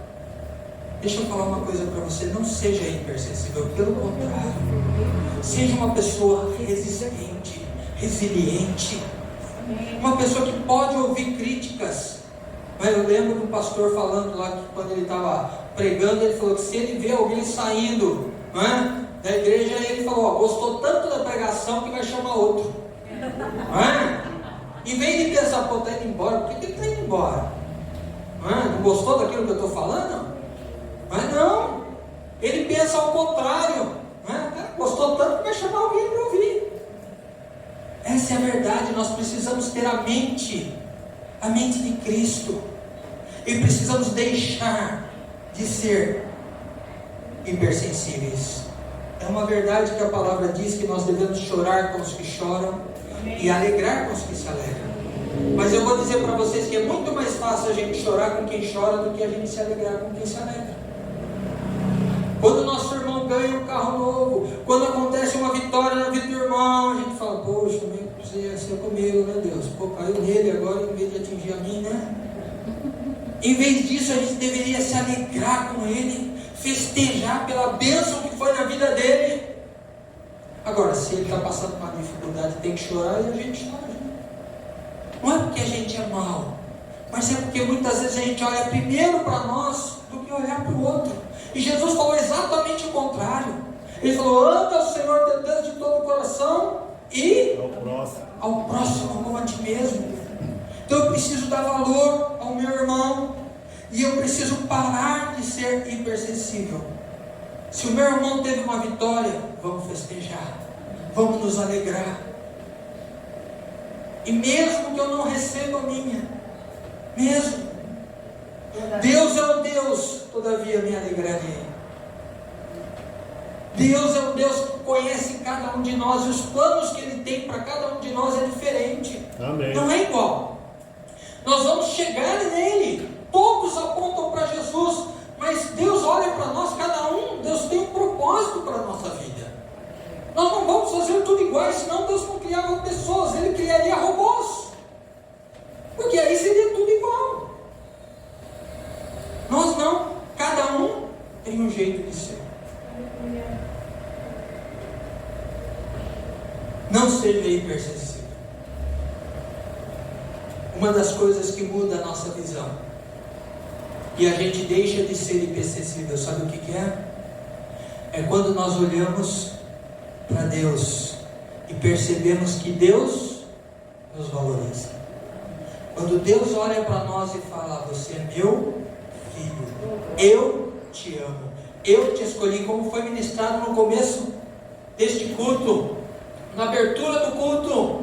Deixa eu falar uma coisa para você: não seja hipersensível, pelo contrário, seja uma pessoa resistente, resiliente, uma pessoa que pode ouvir críticas. Mas eu lembro do pastor falando lá que quando ele estava pregando, ele falou que se ele vê alguém saindo, não é, da igreja, ele falou: gostou tanto da pregação que vai chamar outro, não é? Em vez de pensar, pô, está indo embora, por que ele está indo embora? Não gostou daquilo que eu estou falando? Mas não, ele pensa ao contrário, gostou tanto que vai chamar alguém para ouvir. Essa é a verdade. Nós precisamos ter a mente de Cristo, e precisamos deixar de ser hipersensíveis. É uma verdade que a palavra diz que nós devemos chorar com os que choram e alegrar com os que se alegram. Mas eu vou dizer para vocês que é muito mais fácil a gente chorar com quem chora do que a gente se alegrar com quem se alegra. Quando nosso irmão ganha um carro novo, quando acontece uma vitória na vida do irmão, a gente fala: poxa, nem precisa ser comigo, né, Deus? Pô, caiu nele agora em vez de atingir a mim, né? Em vez disso, a gente deveria se alegrar com ele, festejar pela bênção que foi na vida dele. Agora, se ele está passando por uma dificuldade, tem que chorar, e a gente chora. Não é porque a gente é mau, mas é porque muitas vezes a gente olha primeiro para nós do que olhar para o outro. E Jesus falou exatamente o contrário. Ele falou: anda ao Senhor teu Deus de todo o coração e ao próximo como a ti mesmo. Então eu preciso dar valor ao meu irmão, e eu preciso parar de ser hipersensível. Se o meu irmão teve uma vitória, vamos festejar, vamos nos alegrar. E mesmo que eu não receba a minha, mesmo, Deus é um Deus, todavia me alegrarei. Deus é um Deus que conhece cada um de nós, e os planos que Ele tem para cada um de nós é diferente. Amém. Não é igual. Nós vamos chegar nele, todos apontam para Jesus, mas Deus olha para nós, cada um, Deus tem um propósito para a nossa vida. Nós não vamos fazer tudo igual, senão Deus não criava pessoas, Ele criaria robôs, porque aí seria tudo igual. Nós não, cada um tem um jeito de ser. Não seja hipersensível. Uma das coisas que muda a nossa visão e a gente deixa de ser hipersensível, sabe o que é? É quando nós olhamos para Deus e percebemos que Deus nos valoriza. Quando Deus olha para nós e fala: você é meu filho, eu te amo, eu te escolhi, como foi ministrado no começo deste culto, na abertura do culto.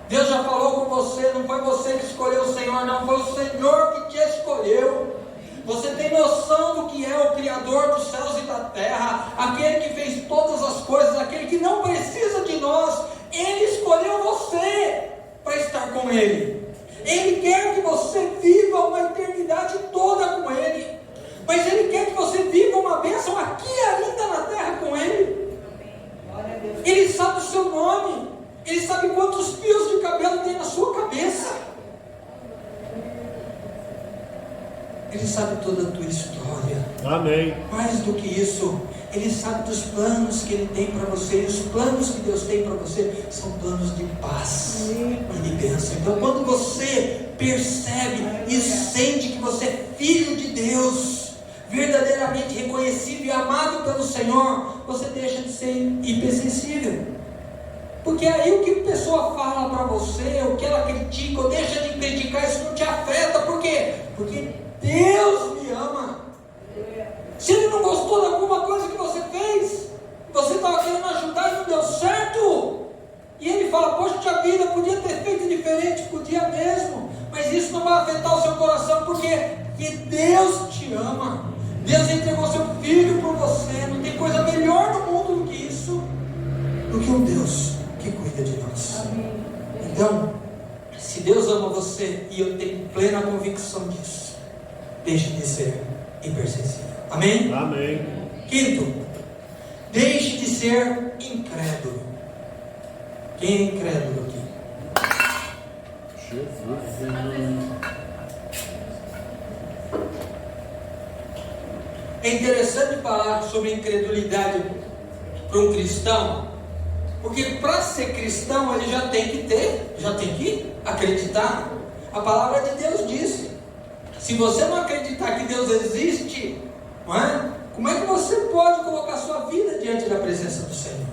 Deus já falou com você, não foi você que escolheu o Senhor, não, foi o Senhor que te escolheu. Você tem noção do que é o Criador dos céus e da terra, aquele que fez todas as coisas, aquele que não precisa de nós. Ele escolheu você para estar com Ele. Ele quer que você viva uma eternidade toda com Ele, mas Ele quer que você viva uma bênção aqui ainda na terra com Ele. Ele sabe o seu nome, Ele sabe quantos fios de cabelo tem na sua cabeça, Ele sabe toda a tua história. Amém. Mais do que isso, Ele sabe dos planos que Ele tem para você. E os planos que Deus tem para você são planos de paz e de bênção. Então quando você percebe e sente que você é filho de Deus, verdadeiramente reconhecido e amado pelo Senhor, você deixa de ser hipersensível. Porque aí o que a pessoa fala para você, o que ela critica ou deixa de criticar, isso não te afeta. Por quê? Porque Deus me ama. Se Ele não gostou de alguma coisa que você fez, você estava querendo ajudar e não deu certo, e Ele fala: poxa vida, podia ter feito diferente, podia mesmo, mas isso não vai afetar o seu coração. Por quê? Porque Deus te ama. Deus entregou seu filho por você. Não tem coisa melhor no Então, se Deus ama você, e eu tenho plena convicção disso, deixe de ser hipersensível. Amém? Amém. Quinto, deixe de ser incrédulo. Quem é incrédulo aqui? Jesus. É interessante falar sobre incredulidade para um cristão, porque para ser cristão ele já tem que acreditar. A palavra de Deus diz: se você não acreditar que Deus existe, não é? Como é que você pode colocar sua vida diante da presença do Senhor?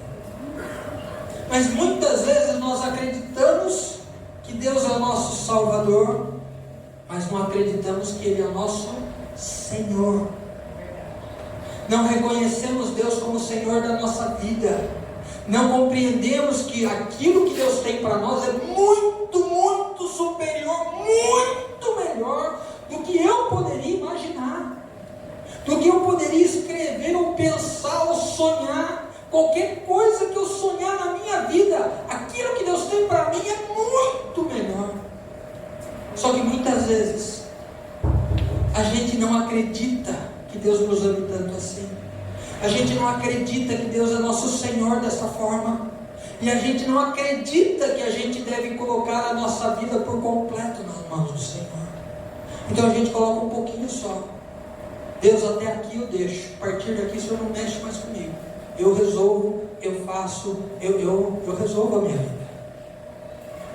Mas muitas vezes nós acreditamos que Deus é o nosso Salvador, mas não acreditamos que Ele é o nosso Senhor. Não reconhecemos Deus como Senhor da nossa vida. Não compreendemos que aquilo que Deus tem para nós é muito, muito superior, muito melhor do que eu poderia imaginar, do que eu poderia escrever ou pensar ou sonhar. Qualquer coisa que eu sonhar na minha vida, aquilo que Deus tem para mim é muito melhor. Só que muitas vezes a gente não acredita que Deus nos ame tanto assim. A gente não acredita que Deus é nosso Senhor dessa forma. E a gente não acredita que a gente deve colocar a nossa vida por completo nas mãos do Senhor. Então a gente coloca um pouquinho só. Deus, até aqui eu deixo. A partir daqui o Senhor não mexe mais comigo. Eu resolvo, eu faço, eu resolvo a minha vida.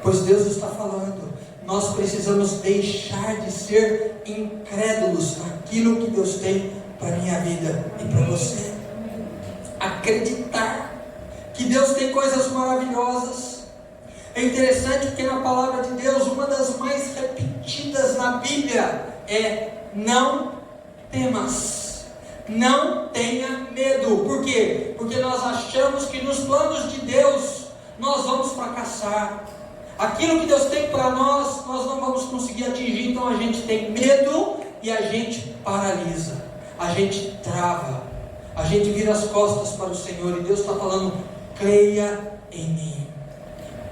Pois Deus está falando, nós precisamos deixar de ser incrédulos naquilo que Deus tem para a minha vida e para você. Acreditar que Deus tem coisas maravilhosas. É interessante porque na palavra de Deus, uma das mais repetidas na Bíblia é: não temas. Não tenha medo. Por quê? Porque nós achamos que nos planos de Deus nós vamos fracassar. Aquilo que Deus tem para nós não vamos conseguir atingir. Então a gente tem medo e a gente paralisa, a gente trava, a gente vira as costas para o Senhor. E Deus está falando: creia em mim,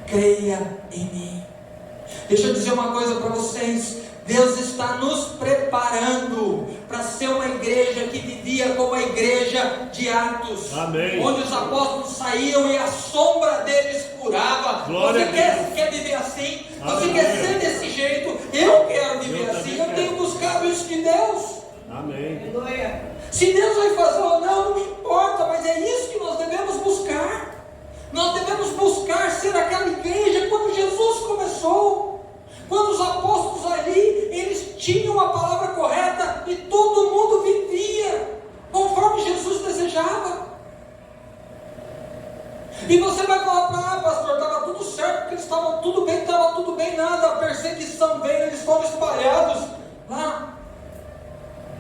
creia em mim. Deixa eu dizer uma coisa para vocês. Deus está nos preparando para ser uma igreja que vivia como a igreja de Atos. Amém. Onde os apóstolos saíam e a sombra deles curava. Glória Você quer viver assim? Você Amém. quer ser desse jeito? Eu quero viver Eu assim. também Eu quero. tenho buscado isso de Deus. Amém. Se Deus vai fazer ou não me importa, mas é isso que nós devemos buscar. Nós devemos buscar ser aquela igreja quando Jesus começou. Quando os apóstolos ali, eles tinham a palavra correta e todo mundo vivia conforme Jesus desejava. E você vai falar: pastor, estava tudo certo, porque eles estavam tudo bem, estava tudo bem, nada, a perseguição veio, eles foram espalhados lá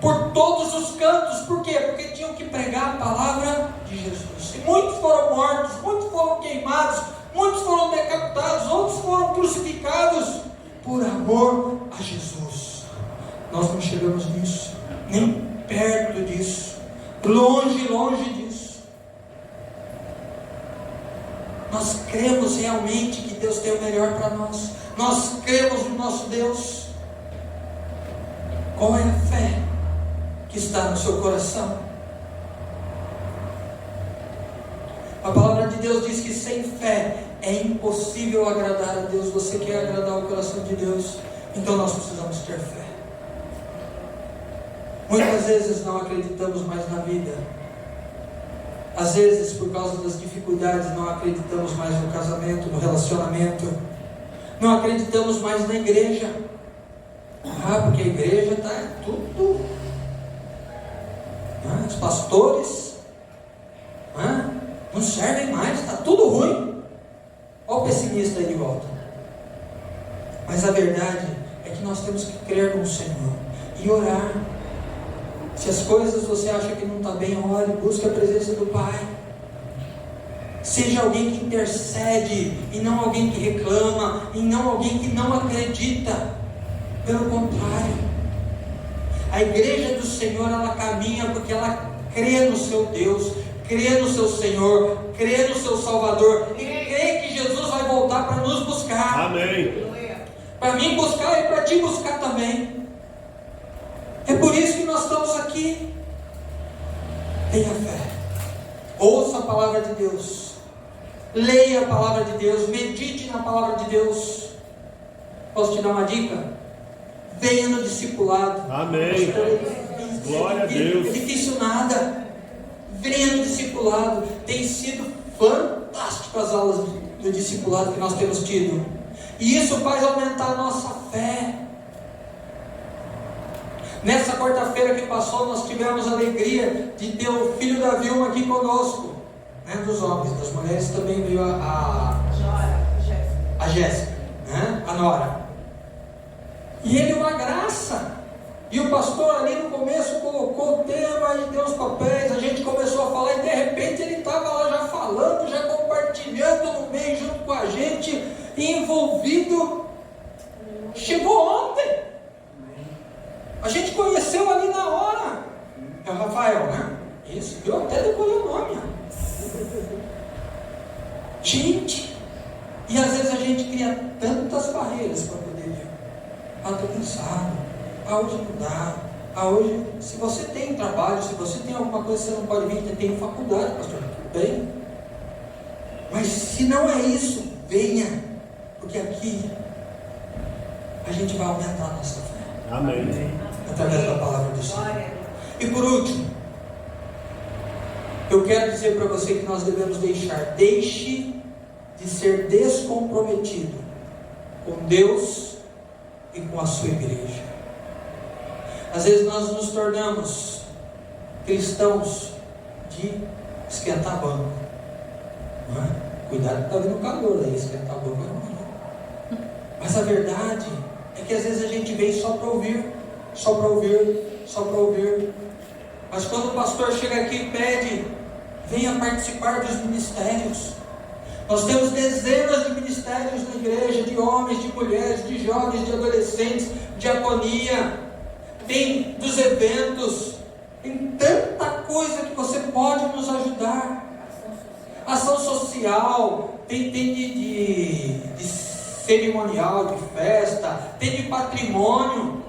por todos os cantos. Por quê? Porque tinham que pregar a palavra de Jesus. E muitos foram mortos, muitos foram queimados, muitos foram decapitados, outros foram crucificados por amor a Jesus. Nós não chegamos nisso, nem perto disso, longe, longe disso. Nós cremos realmente que Deus tem o melhor para nós. Nós cremos no nosso Deus. Qual é a fé que está no seu coração? A palavra de Deus diz que sem fé é impossível agradar a Deus. Você quer agradar o coração de Deus? Então nós precisamos ter fé. Muitas vezes não acreditamos mais na vida. Às vezes, por causa das dificuldades, não acreditamos mais no casamento, no relacionamento. Não acreditamos mais na igreja. Porque a igreja está tudo. Os pastores não servem mais, está tudo ruim. Olha o pessimista aí de volta. Mas a verdade é que nós temos que crer no Senhor e orar. Se as coisas você acha que não está bem, ore, busque a presença do Pai. Seja alguém que intercede e não alguém que reclama, e não alguém que não acredita. Pelo contrário, a igreja do Senhor, ela caminha porque ela crê no seu Deus, crê no seu Senhor, crê no seu Salvador e crê que Jesus vai voltar para nos buscar. Amém. Para mim buscar e para ti buscar também. É por isso que nós estamos aqui. Tenha fé. Ouça a palavra de Deus. Leia a palavra de Deus. Medite na palavra de Deus. Posso te dar uma dica? Venha no discipulado. Amém. Glória a Deus. É difícil nada. Venha no discipulado. Tem sido fantástico as aulas do discipulado que nós temos tido. E isso faz aumentar a nossa fé. Nessa quarta-feira que passou, nós tivemos a alegria de ter o filho da Vilma aqui conosco, né? Dos homens, das mulheres também veio a Jéssica, né? A Nora. E ele uma graça. E o pastor ali no começo colocou o tema e deu os papéis, a gente começou a falar e de repente ele estava lá já falando, já compartilhando no meio junto com a gente, envolvido. Chegou ontem. A gente conheceu ali na hora. É o Rafael, né? Isso, eu até decorei o nome. Gente, e às vezes a gente cria tantas barreiras para poder vir. Ah, estou cansado. Ah, hoje não dá. Ah, hoje, se você tem trabalho, se você tem alguma coisa que você não pode vir, você tem faculdade, pastor, tudo bem. Mas se não é isso, venha. Porque aqui a gente vai aumentar a nossa fé. Amém. Através da palavra do Senhor. E por último, eu quero dizer para você que nós devemos deixe de ser descomprometido com Deus e com a sua igreja. Às vezes nós nos tornamos cristãos de esquentar banco, não é? Cuidado que está vindo calor aí, esquentar banco é ruim. Mas a verdade é que às vezes a gente vem só para ouvir. Só para ouvir. Mas quando o pastor chega aqui e pede, venha participar dos ministérios. Nós temos dezenas de ministérios na igreja, de homens, de mulheres, de jovens, de adolescentes, diaconia, tem dos eventos, tem tanta coisa que você pode nos ajudar. Ação social, tem de cerimonial, de festa, tem de patrimônio,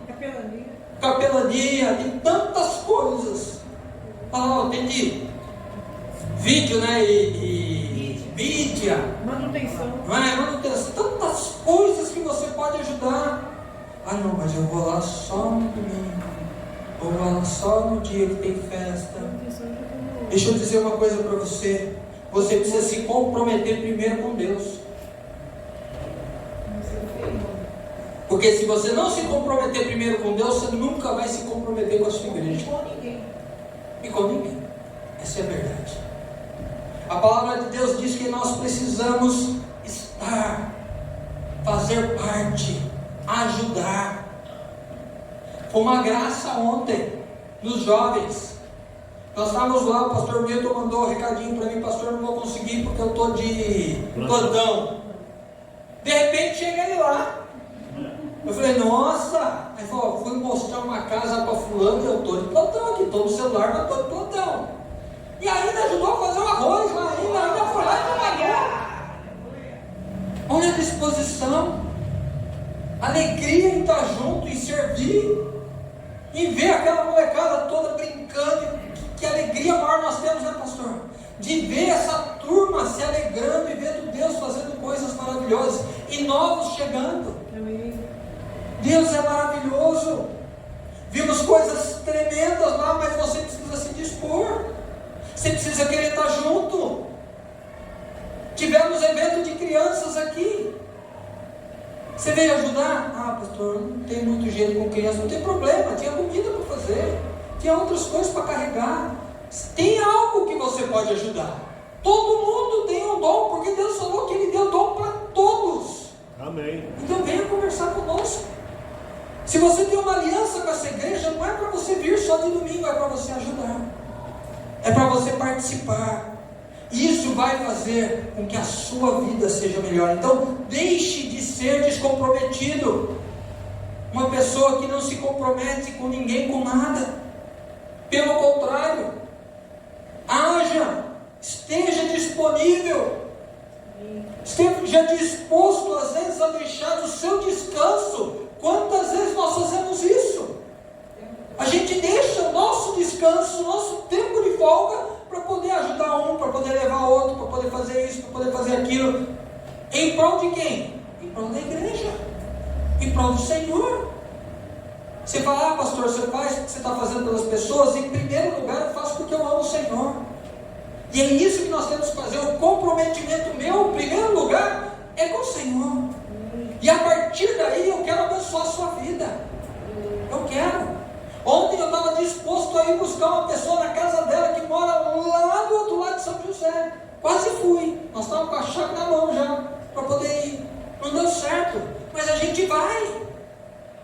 capelania, tem tantas coisas. Tem de vídeo, né? E mídia, Manutenção. não é? Manutenção, tantas coisas que você pode ajudar. Ah não, mas eu vou lá só no domingo, ou vou lá só no dia que tem festa. Deixa eu dizer uma coisa para você. Você precisa se comprometer primeiro com Deus. Porque se você não se comprometer primeiro com Deus, você nunca vai se comprometer com a sua igreja. E com ninguém. Essa é a verdade. A palavra de Deus diz que nós precisamos estar, fazer parte, ajudar. Foi uma graça ontem nos jovens. Nós estávamos lá, o pastor Milton mandou um recadinho para mim, pastor, não vou conseguir porque eu estou de plantão. De repente chega ele lá. Eu falei, nossa. Aí falou, fui mostrar uma casa para fulano, eu estou de plantão aqui, estou no celular, mas estou de plantão. E ainda ajudou a fazer o arroz lá, ainda foi lá e trabalhou. Olha a disposição, alegria em estar junto, em servir, em ver aquela molecada toda brincando. Que alegria maior nós temos, né, pastor? De ver essa turma se alegrando e vendo Deus fazendo coisas maravilhosas e novos chegando. Deus é maravilhoso. Vimos coisas tremendas lá, mas você precisa se dispor. Você precisa querer estar junto. Tivemos evento de crianças aqui. Você veio ajudar? Ah, pastor, não tem muito jeito com criança. Não tem problema, tinha comida para fazer, tinha outras coisas para carregar. Tem algo que você pode ajudar. Todo mundo tem um dom, porque Deus falou que Ele deu dom para todos. Amém. Então venha conversar conosco. Se você tem uma aliança com essa igreja, não é para você vir só de domingo, é para você ajudar. É para você participar. Isso vai fazer com que a sua vida seja melhor. Então, deixe de ser descomprometido. Uma pessoa que não se compromete com ninguém, com nada. Pelo contrário, haja, esteja disponível. Esteve já disposto às vezes a deixar o seu descanso. Quantas vezes nós fazemos isso? A gente deixa o nosso descanso, o nosso tempo de folga, para poder ajudar um, para poder levar outro, para poder fazer isso, para poder fazer aquilo. Em prol de quem? Em prol da igreja, em prol do Senhor. Você fala, pastor, você faz o que você está fazendo pelas pessoas? Em primeiro lugar, eu faço porque eu amo o Senhor. E é isso que nós temos que fazer. O comprometimento meu, em primeiro lugar, é com o Senhor. E a partir daí eu quero abençoar a sua vida. Eu quero. Ontem eu estava disposto a ir buscar uma pessoa na casa dela que mora lá do outro lado de São José. Quase fui. Nós estávamos com a chave na mão já, para poder ir. Não deu certo. Mas a gente vai.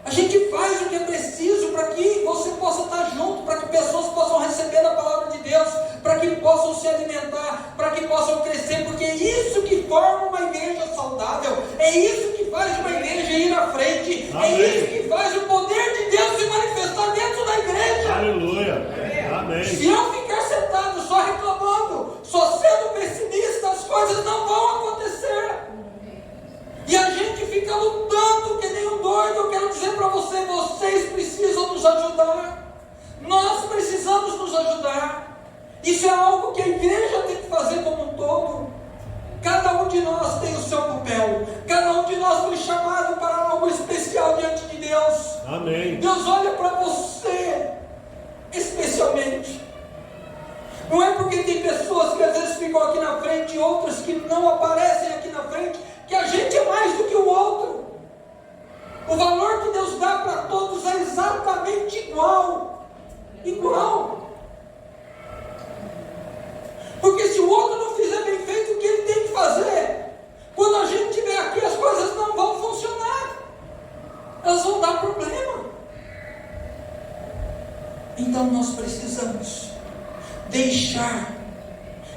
A gente faz o que é preciso para que você possa estar junto, para que pessoas possam receber a palavra de Deus, para que possam se alimentar, para que possam crescer, porque é isso que forma uma igreja saudável, é isso que faz uma igreja ir à frente, Amém. É isso que faz o poder de Deus se manifestar dentro da igreja. Aleluia. Amém. Se eu ficar sentado só reclamando, só sendo pessimista, as coisas não vão acontecer. E a gente fica lutando que nem um doido. Eu quero dizer para você, vocês precisam nos ajudar. Nós precisamos nos ajudar. Isso é algo que a igreja tem que fazer como um todo. Cada um de nós tem o seu papel. Cada um de nós foi chamado para algo especial diante de Deus. Amém. Deus olha para você especialmente. Não é porque tem pessoas que às vezes ficam aqui na frente e outras que não aparecem aqui na frente que a gente é mais do que o outro. O valor que Deus dá para todos é exatamente igual. Igual. Porque se o outro não fizer bem feito o que ele tem que fazer, quando a gente estiver aqui as coisas não vão funcionar. Elas vão dar problema. Então nós precisamos deixar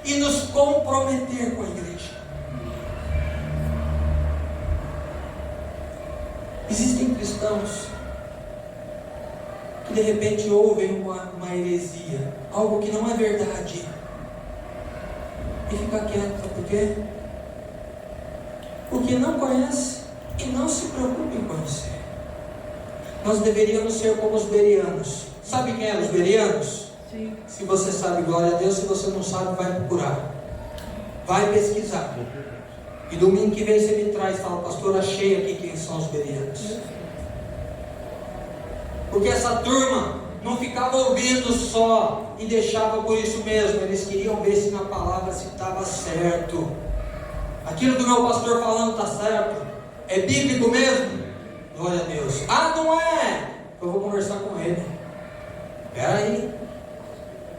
e nos comprometer com a igreja. Existem cristãos que de repente ouvem uma heresia, algo que não é verdade, e fica quieto. Sabe por quê? Porque não conhece e não se preocupa em conhecer. Nós deveríamos ser como os bereanos. Sabe quem eram os bereanos? Sim. Se você sabe, glória a Deus. Se você não sabe, vai procurar, vai pesquisar. E domingo que vem você me traz, fala, pastor, achei aqui quem são os bereanos. Porque essa turma não ficava ouvindo só e deixava por isso mesmo. Eles queriam ver se na palavra se estava certo. Aquilo que o meu pastor falando está certo? É bíblico mesmo? Glória a Deus. Ah, não é? Eu vou conversar com ele. Espera aí.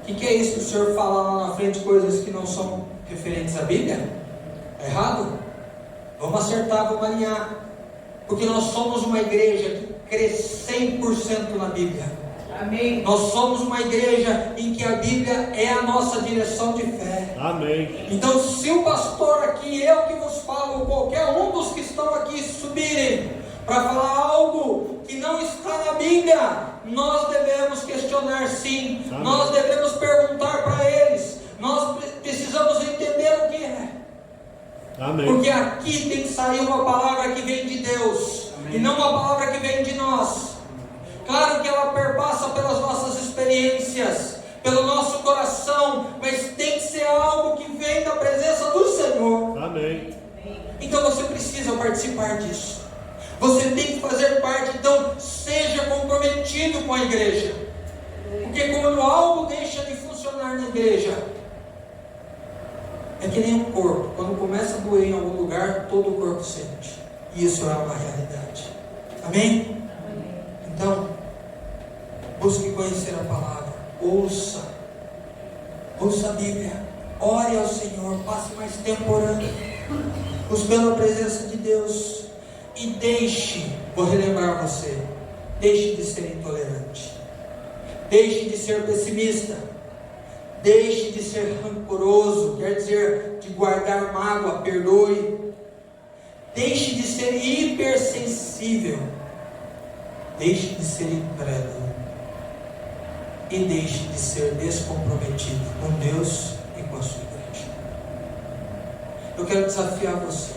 O que é isso que o senhor fala lá na frente, coisas que não são referentes à Bíblia? É errado? Vamos acertar, vamos alinhar. Porque nós somos uma igreja que crê 100% na Bíblia. Amém. Nós somos uma igreja em que a Bíblia é a nossa direção de fé. Amém. Então, se o pastor aqui, eu que vos falo, ou qualquer um dos que estão aqui subirem para falar algo que não está na Bíblia, nós devemos questionar sim. Amém. Nós devemos perguntar para eles. Nós precisamos entender o que é. Amém. Porque aqui tem que sair uma palavra que vem de Deus. Amém. E não uma palavra que vem de nós. Claro que ela perpassa pelas nossas experiências, pelo nosso coração, mas tem que ser algo que vem da presença do Senhor. Amém. Então você precisa participar disso. Você tem que fazer parte. Então seja comprometido com a igreja. Porque quando algo deixa de funcionar na igreja, é que nem um corpo. Quando começa a doer em algum lugar, todo o corpo sente. E isso é uma realidade. Amém? Então, busque conhecer a palavra. Ouça a Bíblia. Ore ao Senhor. Passe mais tempo orando, buscando a presença de Deus. E deixe, vou relembrar você, deixe de ser intolerante. Deixe de ser pessimista. Deixe de ser rancoroso, quer dizer, de guardar mágoa, perdoe. Deixe de ser hipersensível. Deixe de ser incrédulo. E deixe de ser descomprometido com Deus e com a sua igreja. Eu quero desafiar você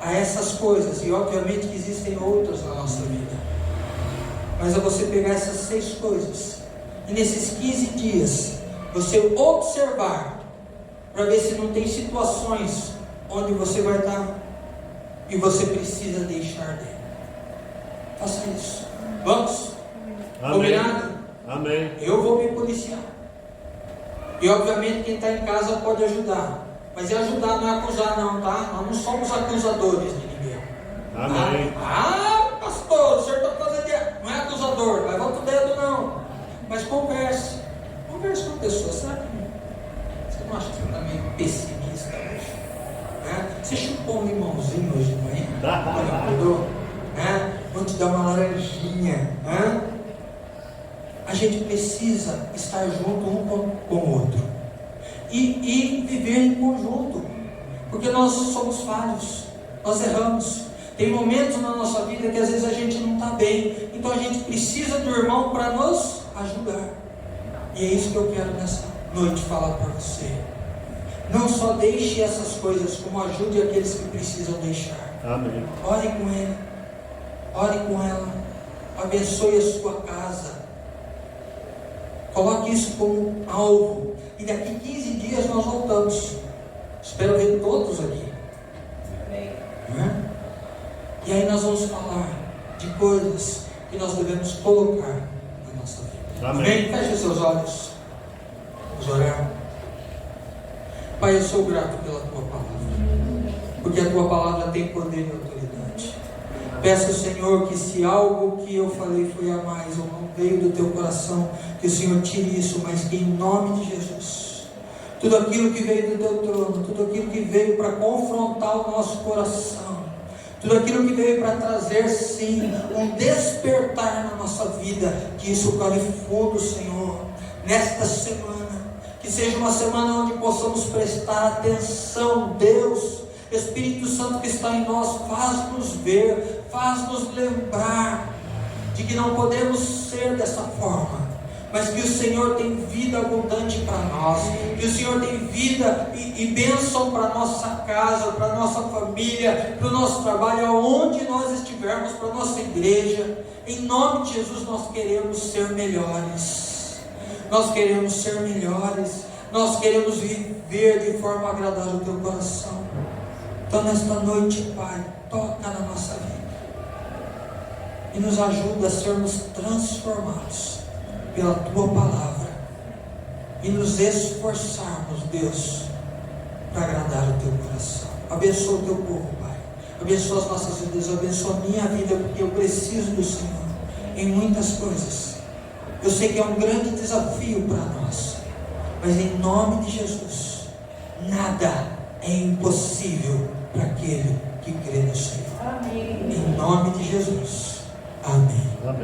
a essas coisas, e obviamente que existem outras na nossa vida, mas é você pegar essas 6 coisas, e nesses 15 dias, você observar, para ver se não tem situações onde você vai estar, e você precisa deixar dele. Faça isso. Vamos? Amém. Combinado? Amém. Eu vou me policiar. E obviamente quem está em casa pode ajudar. Mas ajudar não é acusar não, tá? Nós não somos acusadores de ninguém. Amém. Pastor, o senhor está fazendo... Não é acusador, vai volta o dedo não. Mas converse. Converse com a pessoa. Será que você não acha que você está meio pessimista hoje? Você chupou um limãozinho hoje de manhã? Quando acordou? Vou te dar uma laranjinha. A gente precisa estar junto um com o outro e viver em conjunto, porque nós somos falhos, nós erramos. Tem momentos na nossa vida que às vezes a gente não está bem, então a gente precisa do irmão para nos ajudar. E é isso que eu quero nessa noite falar para você. Não só deixe essas coisas, como ajude aqueles que precisam deixar. Amém. Ore com ele, ore com ela, abençoe a sua casa. Coloque isso como alvo. E daqui 15 dias nós voltamos. Espero ver todos aqui. E aí nós vamos falar de coisas que nós devemos colocar na nossa vida. Amém. Feche os seus olhos. Vamos orar. Pai, eu sou grato pela tua palavra, porque a tua palavra tem poder e autoridade. Peço, Senhor, que se algo que eu falei foi a mais ou não veio do teu coração, que o Senhor tire isso, mas que em nome de Jesus, tudo aquilo que veio do teu trono, tudo aquilo que veio para confrontar o nosso coração, tudo aquilo que veio para trazer, sim, um despertar na nossa vida, que isso cale fundo, Senhor, nesta semana, que seja uma semana onde possamos prestar atenção, Deus, Espírito Santo que está em nós, faz-nos ver, faz-nos lembrar de que não podemos ser dessa forma, mas que o Senhor tem vida abundante para nós, que o Senhor tem vida e bênção para a nossa casa, para a nossa família, para o nosso trabalho, aonde nós estivermos, para a nossa igreja. Em nome de Jesus nós queremos ser melhores, nós queremos ser melhores, nós queremos viver de forma a agradar o teu coração. Então nesta noite, Pai, toca na nossa vida e nos ajuda a sermos transformados pela tua palavra e nos esforçarmos, Deus, para agradar o teu coração. Abençoa o teu povo, Pai, abençoa as nossas vidas, abençoa a minha vida, porque eu preciso do Senhor em muitas coisas. Eu sei que é um grande desafio para nós, mas em nome de Jesus, nada é impossível para aquele que crê no Senhor. Amém. Em nome de Jesus. Amém. Amém.